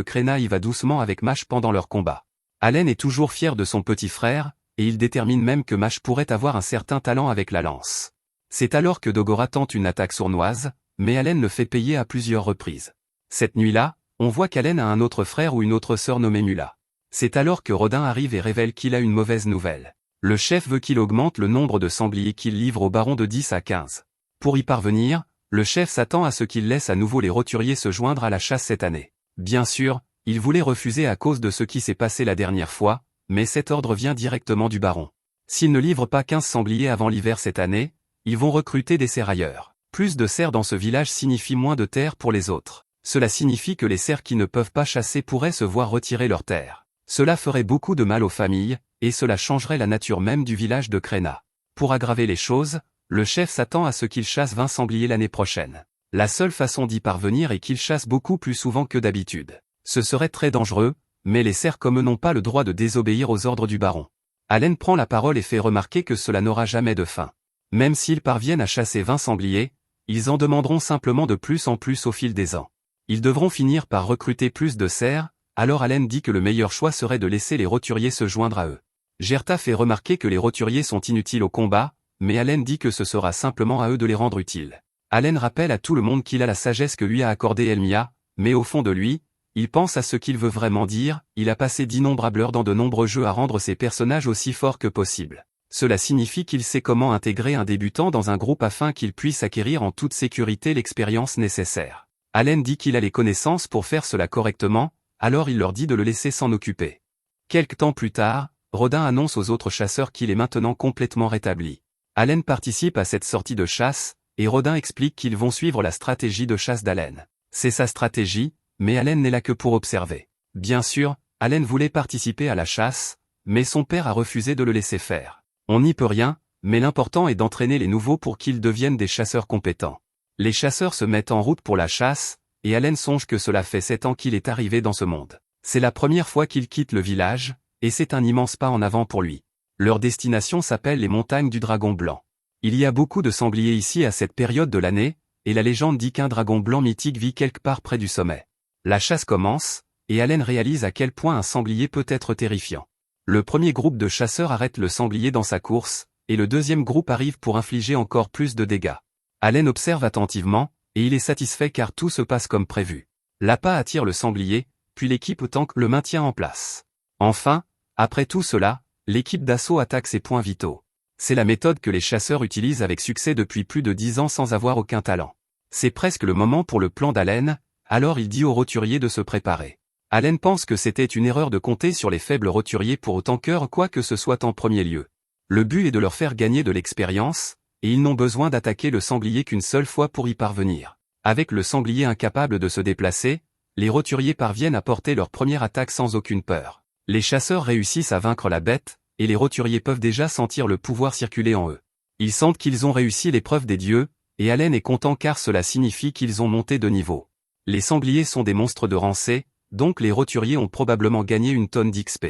Krena y va doucement avec Mash pendant leur combat. Allen est toujours fier de son petit frère, et il détermine même que Mash pourrait avoir un certain talent avec la lance. C'est alors que Dogora tente une attaque sournoise, mais Allen le fait payer à plusieurs reprises. Cette nuit-là, on voit qu'Allen a un autre frère ou une autre sœur nommée Mula. C'est alors que Rodin arrive et révèle qu'il a une mauvaise nouvelle. Le chef veut qu'il augmente le nombre de sangliers qu'il livre au baron de 10 à 15. Pour y parvenir, le chef s'attend à ce qu'il laisse à nouveau les roturiers se joindre à la chasse cette année. Bien sûr, il voulait refuser à cause de ce qui s'est passé la dernière fois, mais cet ordre vient directement du baron. S'ils ne livrent pas 15 sangliers avant l'hiver cette année, ils vont recruter des serrailleurs. Plus de cerfs dans ce village signifie moins de terres pour les autres. Cela signifie que les cerfs qui ne peuvent pas chasser pourraient se voir retirer leurs terres. Cela ferait beaucoup de mal aux familles, et cela changerait la nature même du village de Krena. Pour aggraver les choses, le chef s'attend à ce qu'il chasse 20 sangliers l'année prochaine. La seule façon d'y parvenir est qu'il chasse beaucoup plus souvent que d'habitude. Ce serait très dangereux, mais les cerfs comme eux n'ont pas le droit de désobéir aux ordres du baron. Allen prend la parole et fait remarquer que cela n'aura jamais de fin. Même s'ils parviennent à chasser 20 sangliers, ils en demanderont simplement de plus en plus au fil des ans. Ils devront finir par recruter plus de cerfs, alors Allen dit que le meilleur choix serait de laisser les roturiers se joindre à eux. Gerta fait remarquer que les roturiers sont inutiles au combat, mais Allen dit que ce sera simplement à eux de les rendre utiles. Allen rappelle à tout le monde qu'il a la sagesse que lui a accordée Elmia, mais au fond de lui, il pense à ce qu'il veut vraiment dire, il a passé d'innombrables heures dans de nombreux jeux à rendre ses personnages aussi forts que possible. Cela signifie qu'il sait comment intégrer un débutant dans un groupe afin qu'il puisse acquérir en toute sécurité l'expérience nécessaire. Allen dit qu'il a les connaissances pour faire cela correctement, alors il leur dit de le laisser s'en occuper. Quelque temps plus tard, Rodin annonce aux autres chasseurs qu'il est maintenant complètement rétabli. Allen participe à cette sortie de chasse, et Rodin explique qu'ils vont suivre la stratégie de chasse d'Allen. C'est sa stratégie, mais Allen n'est là que pour observer. Bien sûr, Allen voulait participer à la chasse, mais son père a refusé de le laisser faire. On n'y peut rien, mais l'important est d'entraîner les nouveaux pour qu'ils deviennent des chasseurs compétents. Les chasseurs se mettent en route pour la chasse, et Allen songe que cela fait 7 ans qu'il est arrivé dans ce monde. C'est la première fois qu'il quitte le village, et c'est un immense pas en avant pour lui. Leur destination s'appelle les montagnes du Dragon Blanc. Il y a beaucoup de sangliers ici à cette période de l'année, et la légende dit qu'un dragon blanc mythique vit quelque part près du sommet. La chasse commence, et Allen réalise à quel point un sanglier peut être terrifiant. Le premier groupe de chasseurs arrête le sanglier dans sa course, et le deuxième groupe arrive pour infliger encore plus de dégâts. Allen observe attentivement, et il est satisfait car tout se passe comme prévu. L'appât attire le sanglier, puis l'équipe tank le maintient en place. Enfin, après tout cela, l'équipe d'assaut attaque ses points vitaux. C'est la méthode que les chasseurs utilisent avec succès depuis plus de 10 ans sans avoir aucun talent. C'est presque le moment pour le plan d'Allen, alors il dit aux roturiers de se préparer. Allen pense que c'était une erreur de compter sur les faibles roturiers pour autant cœur quoi que ce soit en premier lieu. Le but est de leur faire gagner de l'expérience, et ils n'ont besoin d'attaquer le sanglier qu'une seule fois pour y parvenir. Avec le sanglier incapable de se déplacer, les roturiers parviennent à porter leur première attaque sans aucune peur. Les chasseurs réussissent à vaincre la bête, et les roturiers peuvent déjà sentir le pouvoir circuler en eux. Ils sentent qu'ils ont réussi l'épreuve des dieux, et Allen est content car cela signifie qu'ils ont monté de niveau. Les sangliers sont des monstres de rang C, donc les roturiers ont probablement gagné une tonne d'XP.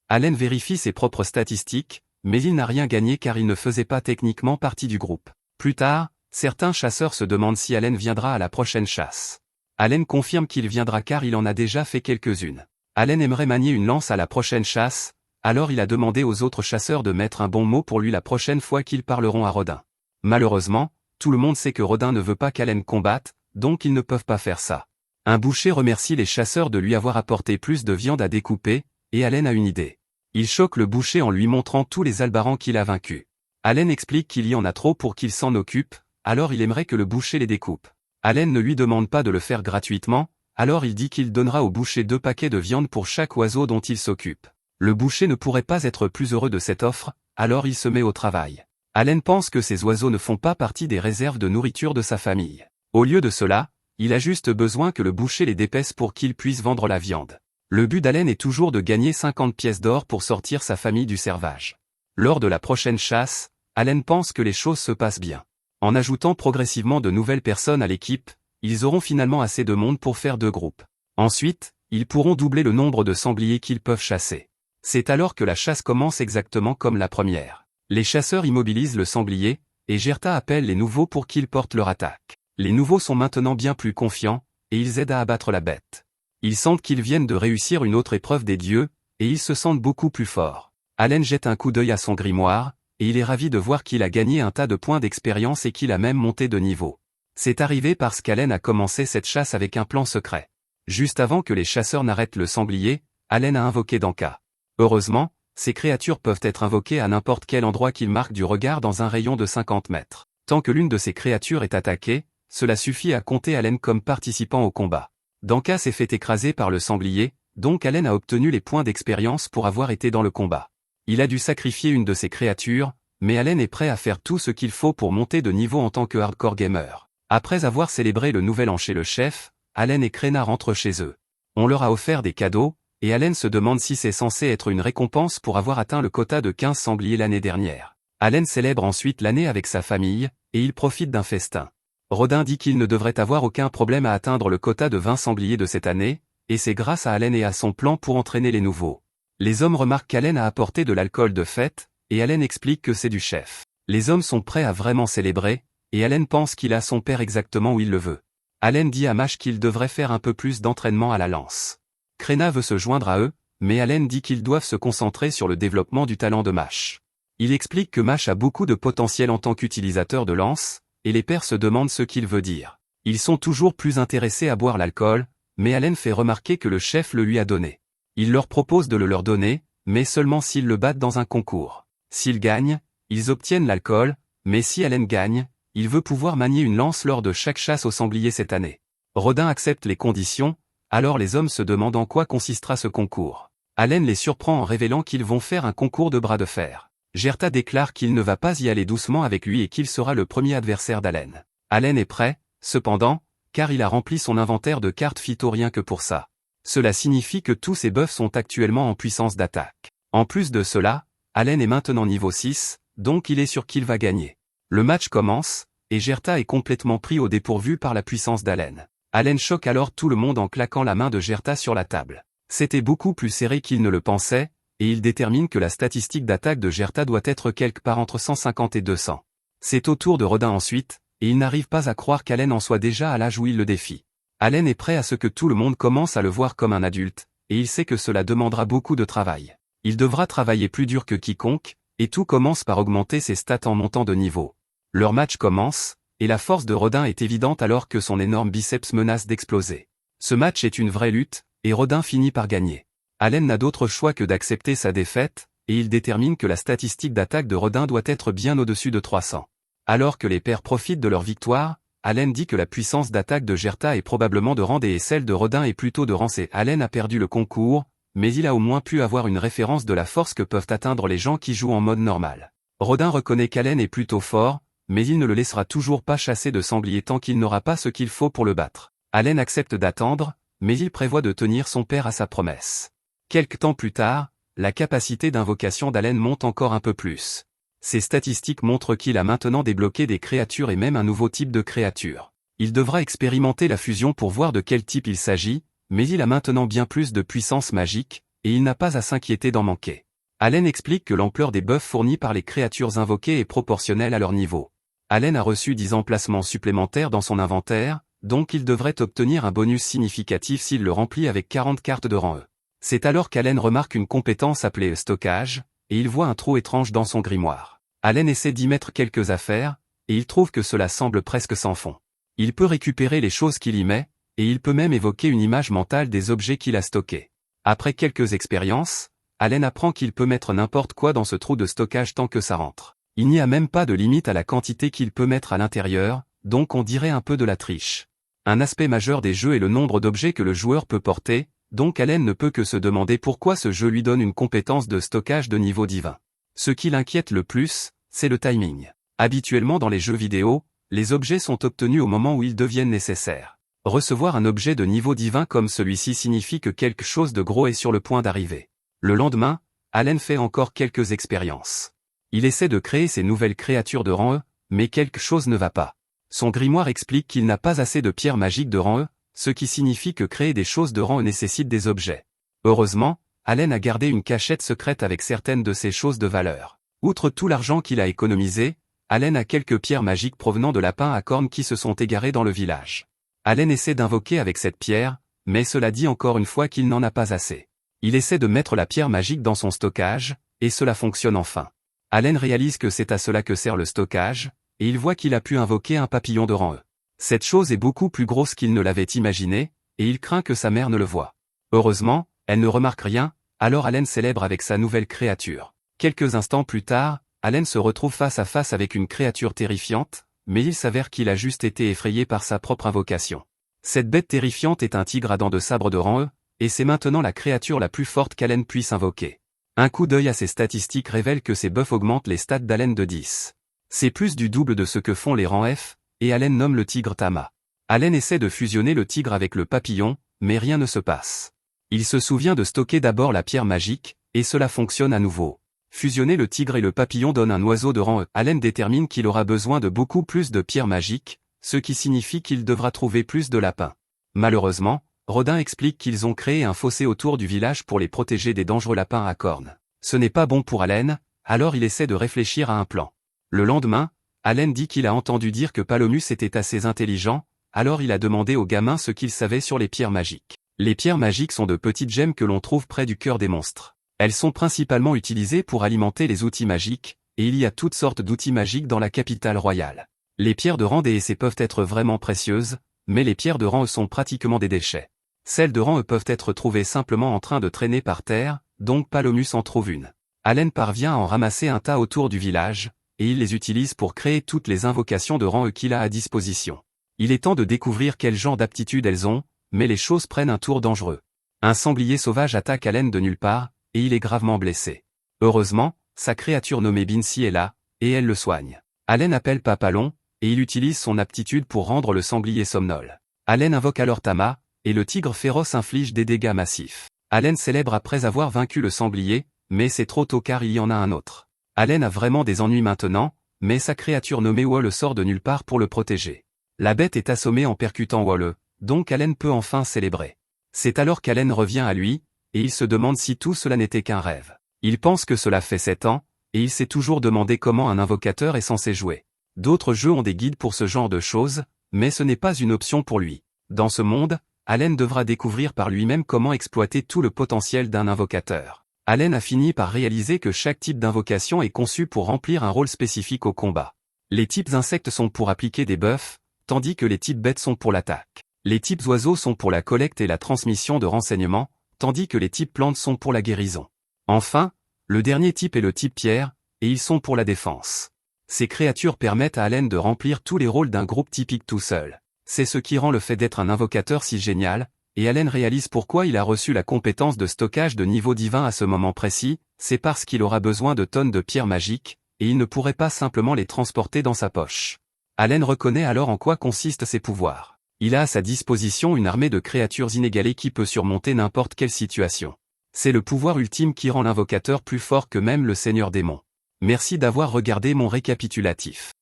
Allen vérifie ses propres statistiques, mais il n'a rien gagné car il ne faisait pas techniquement partie du groupe. Plus tard, certains chasseurs se demandent si Allen viendra à la prochaine chasse. Allen confirme qu'il viendra car il en a déjà fait quelques-unes. Allen aimerait manier une lance à la prochaine chasse, alors il a demandé aux autres chasseurs de mettre un bon mot pour lui la prochaine fois qu'ils parleront à Rodin. Malheureusement, tout le monde sait que Rodin ne veut pas qu'Allen combatte, donc ils ne peuvent pas faire ça. Un boucher remercie les chasseurs de lui avoir apporté plus de viande à découper, et Allen a une idée. Il choque le boucher en lui montrant tous les albarans qu'il a vaincus. Allen explique qu'il y en a trop pour qu'il s'en occupe, alors il aimerait que le boucher les découpe. Allen ne lui demande pas de le faire gratuitement, alors il dit qu'il donnera au boucher 2 paquets de viande pour chaque oiseau dont il s'occupe. Le boucher ne pourrait pas être plus heureux de cette offre, alors il se met au travail. Allen pense que ces oiseaux ne font pas partie des réserves de nourriture de sa famille. Au lieu de cela, il a juste besoin que le boucher les dépèce pour qu'il puisse vendre la viande. Le but d'Allen est toujours de gagner 50 pièces d'or pour sortir sa famille du servage. Lors de la prochaine chasse, Allen pense que les choses se passent bien. En ajoutant progressivement de nouvelles personnes à l'équipe, ils auront finalement assez de monde pour faire 2 groupes. Ensuite, ils pourront doubler le nombre de sangliers qu'ils peuvent chasser. C'est alors que la chasse commence exactement comme la première. Les chasseurs immobilisent le sanglier, et Gerta appelle les nouveaux pour qu'ils portent leur attaque. Les nouveaux sont maintenant bien plus confiants, et ils aident à abattre la bête. Ils sentent qu'ils viennent de réussir une autre épreuve des dieux, et ils se sentent beaucoup plus forts. Allen jette un coup d'œil à son grimoire, et il est ravi de voir qu'il a gagné un tas de points d'expérience et qu'il a même monté de niveau. C'est arrivé parce qu'Allen a commencé cette chasse avec un plan secret. Juste avant que les chasseurs n'arrêtent le sanglier, Allen a invoqué Danka. Heureusement, ces créatures peuvent être invoquées à n'importe quel endroit qu'ils marquent du regard dans un rayon de 50 mètres. Tant que l'une de ces créatures est attaquée, cela suffit à compter Allen comme participant au combat. Danka s'est fait écraser par le sanglier, donc Allen a obtenu les points d'expérience pour avoir été dans le combat. Il a dû sacrifier une de ces créatures, mais Allen est prêt à faire tout ce qu'il faut pour monter de niveau en tant que hardcore gamer. Après avoir célébré le nouvel an chez le chef, Allen et Krena rentrent chez eux. On leur a offert des cadeaux, et Allen se demande si c'est censé être une récompense pour avoir atteint le quota de 15 sangliers l'année dernière. Allen célèbre ensuite l'année avec sa famille, et il profite d'un festin. Rodin dit qu'il ne devrait avoir aucun problème à atteindre le quota de 20 sangliers de cette année, et c'est grâce à Allen et à son plan pour entraîner les nouveaux. Les hommes remarquent qu'Allen a apporté de l'alcool de fête, et Allen explique que c'est du chef. Les hommes sont prêts à vraiment célébrer, et Allen pense qu'il a son père exactement où il le veut. Allen dit à Mash qu'il devrait faire un peu plus d'entraînement à la lance. Krena veut se joindre à eux, mais Allen dit qu'ils doivent se concentrer sur le développement du talent de Mash. Il explique que Mash a beaucoup de potentiel en tant qu'utilisateur de lance, et les pairs se demandent ce qu'il veut dire. Ils sont toujours plus intéressés à boire l'alcool, mais Allen fait remarquer que le chef le lui a donné. Il leur propose de le leur donner, mais seulement s'ils le battent dans un concours. S'ils gagnent, ils obtiennent l'alcool, mais si Allen gagne, il veut pouvoir manier une lance lors de chaque chasse au sanglier cette année. Rodin accepte les conditions, alors les hommes se demandent en quoi consistera ce concours. Allen les surprend en révélant qu'ils vont faire un concours de bras de fer. Gerta déclare qu'il ne va pas y aller doucement avec lui et qu'il sera le premier adversaire d'Allen. Allen est prêt, cependant, car il a rempli son inventaire de cartes phyto rien que pour ça. Cela signifie que tous ses buffs sont actuellement en puissance d'attaque. En plus de cela, Allen est maintenant niveau 6, donc il est sûr qu'il va gagner. Le match commence, et Gerta est complètement pris au dépourvu par la puissance d'Allen. Allen choque alors tout le monde en claquant la main de Gerta sur la table. C'était beaucoup plus serré qu'il ne le pensait, et il détermine que la statistique d'attaque de Gerta doit être quelque part entre 150 et 200. C'est au tour de Rodin ensuite, et il n'arrive pas à croire qu'Allen en soit déjà à l'âge où il le défie. Allen est prêt à ce que tout le monde commence à le voir comme un adulte, et il sait que cela demandera beaucoup de travail. Il devra travailler plus dur que quiconque, et tout commence par augmenter ses stats en montant de niveau. Leur match commence, et la force de Rodin est évidente alors que son énorme biceps menace d'exploser. Ce match est une vraie lutte, et Rodin finit par gagner. Allen n'a d'autre choix que d'accepter sa défaite, et il détermine que la statistique d'attaque de Rodin doit être bien au-dessus de 300. Alors que les pairs profitent de leur victoire, Allen dit que la puissance d'attaque de Gerta est probablement de rang D et celle de Rodin est plutôt de rang C. Allen a perdu le concours, mais il a au moins pu avoir une référence de la force que peuvent atteindre les gens qui jouent en mode normal. Rodin reconnaît qu'Allen est plutôt fort, mais il ne le laissera toujours pas chasser de sanglier tant qu'il n'aura pas ce qu'il faut pour le battre. Allen accepte d'attendre, mais il prévoit de tenir son père à sa promesse. Quelque temps plus tard, la capacité d'invocation d'Allen monte encore un peu plus. Ses statistiques montrent qu'il a maintenant débloqué des créatures et même un nouveau type de créature. Il devra expérimenter la fusion pour voir de quel type il s'agit, mais il a maintenant bien plus de puissance magique, et il n'a pas à s'inquiéter d'en manquer. Allen explique que l'ampleur des buffs fournis par les créatures invoquées est proportionnelle à leur niveau. Allen a reçu 10 emplacements supplémentaires dans son inventaire, donc il devrait obtenir un bonus significatif s'il le remplit avec 40 cartes de rang E. C'est alors qu'Allen remarque une compétence appelée stockage, et il voit un trou étrange dans son grimoire. Allen essaie d'y mettre quelques affaires, et il trouve que cela semble presque sans fond. Il peut récupérer les choses qu'il y met, et il peut même évoquer une image mentale des objets qu'il a stockés. Après quelques expériences, Allen apprend qu'il peut mettre n'importe quoi dans ce trou de stockage tant que ça rentre. Il n'y a même pas de limite à la quantité qu'il peut mettre à l'intérieur, donc on dirait un peu de la triche. Un aspect majeur des jeux est le nombre d'objets que le joueur peut porter, donc Allen ne peut que se demander pourquoi ce jeu lui donne une compétence de stockage de niveau divin. Ce qui l'inquiète le plus, c'est le timing. Habituellement dans les jeux vidéo, les objets sont obtenus au moment où ils deviennent nécessaires. Recevoir un objet de niveau divin comme celui-ci signifie que quelque chose de gros est sur le point d'arriver. Le lendemain, Allen fait encore quelques expériences. Il essaie de créer ses nouvelles créatures de rang E, mais quelque chose ne va pas. Son grimoire explique qu'il n'a pas assez de pierres magiques de rang E, ce qui signifie que créer des choses de rang E nécessite des objets. Heureusement, Allen a gardé une cachette secrète avec certaines de ces choses de valeur. Outre tout l'argent qu'il a économisé, Allen a quelques pierres magiques provenant de lapins à cornes qui se sont égarés dans le village. Allen essaie d'invoquer avec cette pierre, mais cela dit encore une fois qu'il n'en a pas assez. Il essaie de mettre la pierre magique dans son stockage, et cela fonctionne enfin. Allen réalise que c'est à cela que sert le stockage, et il voit qu'il a pu invoquer un papillon de rang E. Cette chose est beaucoup plus grosse qu'il ne l'avait imaginé, et il craint que sa mère ne le voie. Heureusement, elle ne remarque rien, alors Allen célèbre avec sa nouvelle créature. Quelques instants plus tard, Allen se retrouve face à face avec une créature terrifiante, mais il s'avère qu'il a juste été effrayé par sa propre invocation. Cette bête terrifiante est un tigre à dents de sabre de rang E, et c'est maintenant la créature la plus forte qu'Allen puisse invoquer. Un coup d'œil à ses statistiques révèle que ses buffs augmentent les stats d'Allen de 10. C'est plus du double de ce que font les rangs F, et Allen nomme le tigre Tama. Allen essaie de fusionner le tigre avec le papillon, mais rien ne se passe. Il se souvient de stocker d'abord la pierre magique, et cela fonctionne à nouveau. Fusionner le tigre et le papillon donne un oiseau de rang E. Allen détermine qu'il aura besoin de beaucoup plus de pierres magiques, ce qui signifie qu'il devra trouver plus de lapins. Malheureusement, Rodin explique qu'ils ont créé un fossé autour du village pour les protéger des dangereux lapins à cornes. Ce n'est pas bon pour Allen, alors il essaie de réfléchir à un plan. Le lendemain, Allen dit qu'il a entendu dire que Palomus était assez intelligent, alors il a demandé au gamin ce qu'il savait sur les pierres magiques. Les pierres magiques sont de petites gemmes que l'on trouve près du cœur des monstres. Elles sont principalement utilisées pour alimenter les outils magiques, et il y a toutes sortes d'outils magiques dans la capitale royale. Les pierres de rang D et C peuvent être vraiment précieuses, mais les pierres de rang E sont pratiquement des déchets. Celles de rang E peuvent être trouvées simplement en train de traîner par terre, donc Palomus en trouve une. Allen parvient à en ramasser un tas autour du village, et il les utilise pour créer toutes les invocations de rang E qu'il a à disposition. Il est temps de découvrir quel genre d'aptitude elles ont, mais les choses prennent un tour dangereux. Un sanglier sauvage attaque Allen de nulle part, et il est gravement blessé. Heureusement, sa créature nommée Bincy est là, et elle le soigne. Allen appelle Papalon, et il utilise son aptitude pour rendre le sanglier somnole. Allen invoque alors Tama, et le tigre féroce inflige des dégâts massifs. Allen célèbre après avoir vaincu le sanglier, mais c'est trop tôt car il y en a un autre. Allen a vraiment des ennuis maintenant, mais sa créature nommée Walle sort de nulle part pour le protéger. La bête est assommée en percutant Walle, donc Allen peut enfin célébrer. C'est alors qu'Allen revient à lui, et il se demande si tout cela n'était qu'un rêve. Il pense que cela fait 7 ans, et il s'est toujours demandé comment un invocateur est censé jouer. D'autres jeux ont des guides pour ce genre de choses, mais ce n'est pas une option pour lui. Dans ce monde, Allen devra découvrir par lui-même comment exploiter tout le potentiel d'un invocateur. Allen a fini par réaliser que chaque type d'invocation est conçu pour remplir un rôle spécifique au combat. Les types insectes sont pour appliquer des buffs, tandis que les types bêtes sont pour l'attaque. Les types oiseaux sont pour la collecte et la transmission de renseignements, tandis que les types plantes sont pour la guérison. Enfin, le dernier type est le type pierre, et ils sont pour la défense. Ces créatures permettent à Allen de remplir tous les rôles d'un groupe typique tout seul. C'est ce qui rend le fait d'être un invocateur si génial, et Allen réalise pourquoi il a reçu la compétence de stockage de niveau divin à ce moment précis, c'est parce qu'il aura besoin de tonnes de pierres magiques, et il ne pourrait pas simplement les transporter dans sa poche. Allen reconnaît alors en quoi consistent ses pouvoirs. Il a à sa disposition une armée de créatures inégalées qui peut surmonter n'importe quelle situation. C'est le pouvoir ultime qui rend l'invocateur plus fort que même le seigneur démon. Merci d'avoir regardé mon récapitulatif.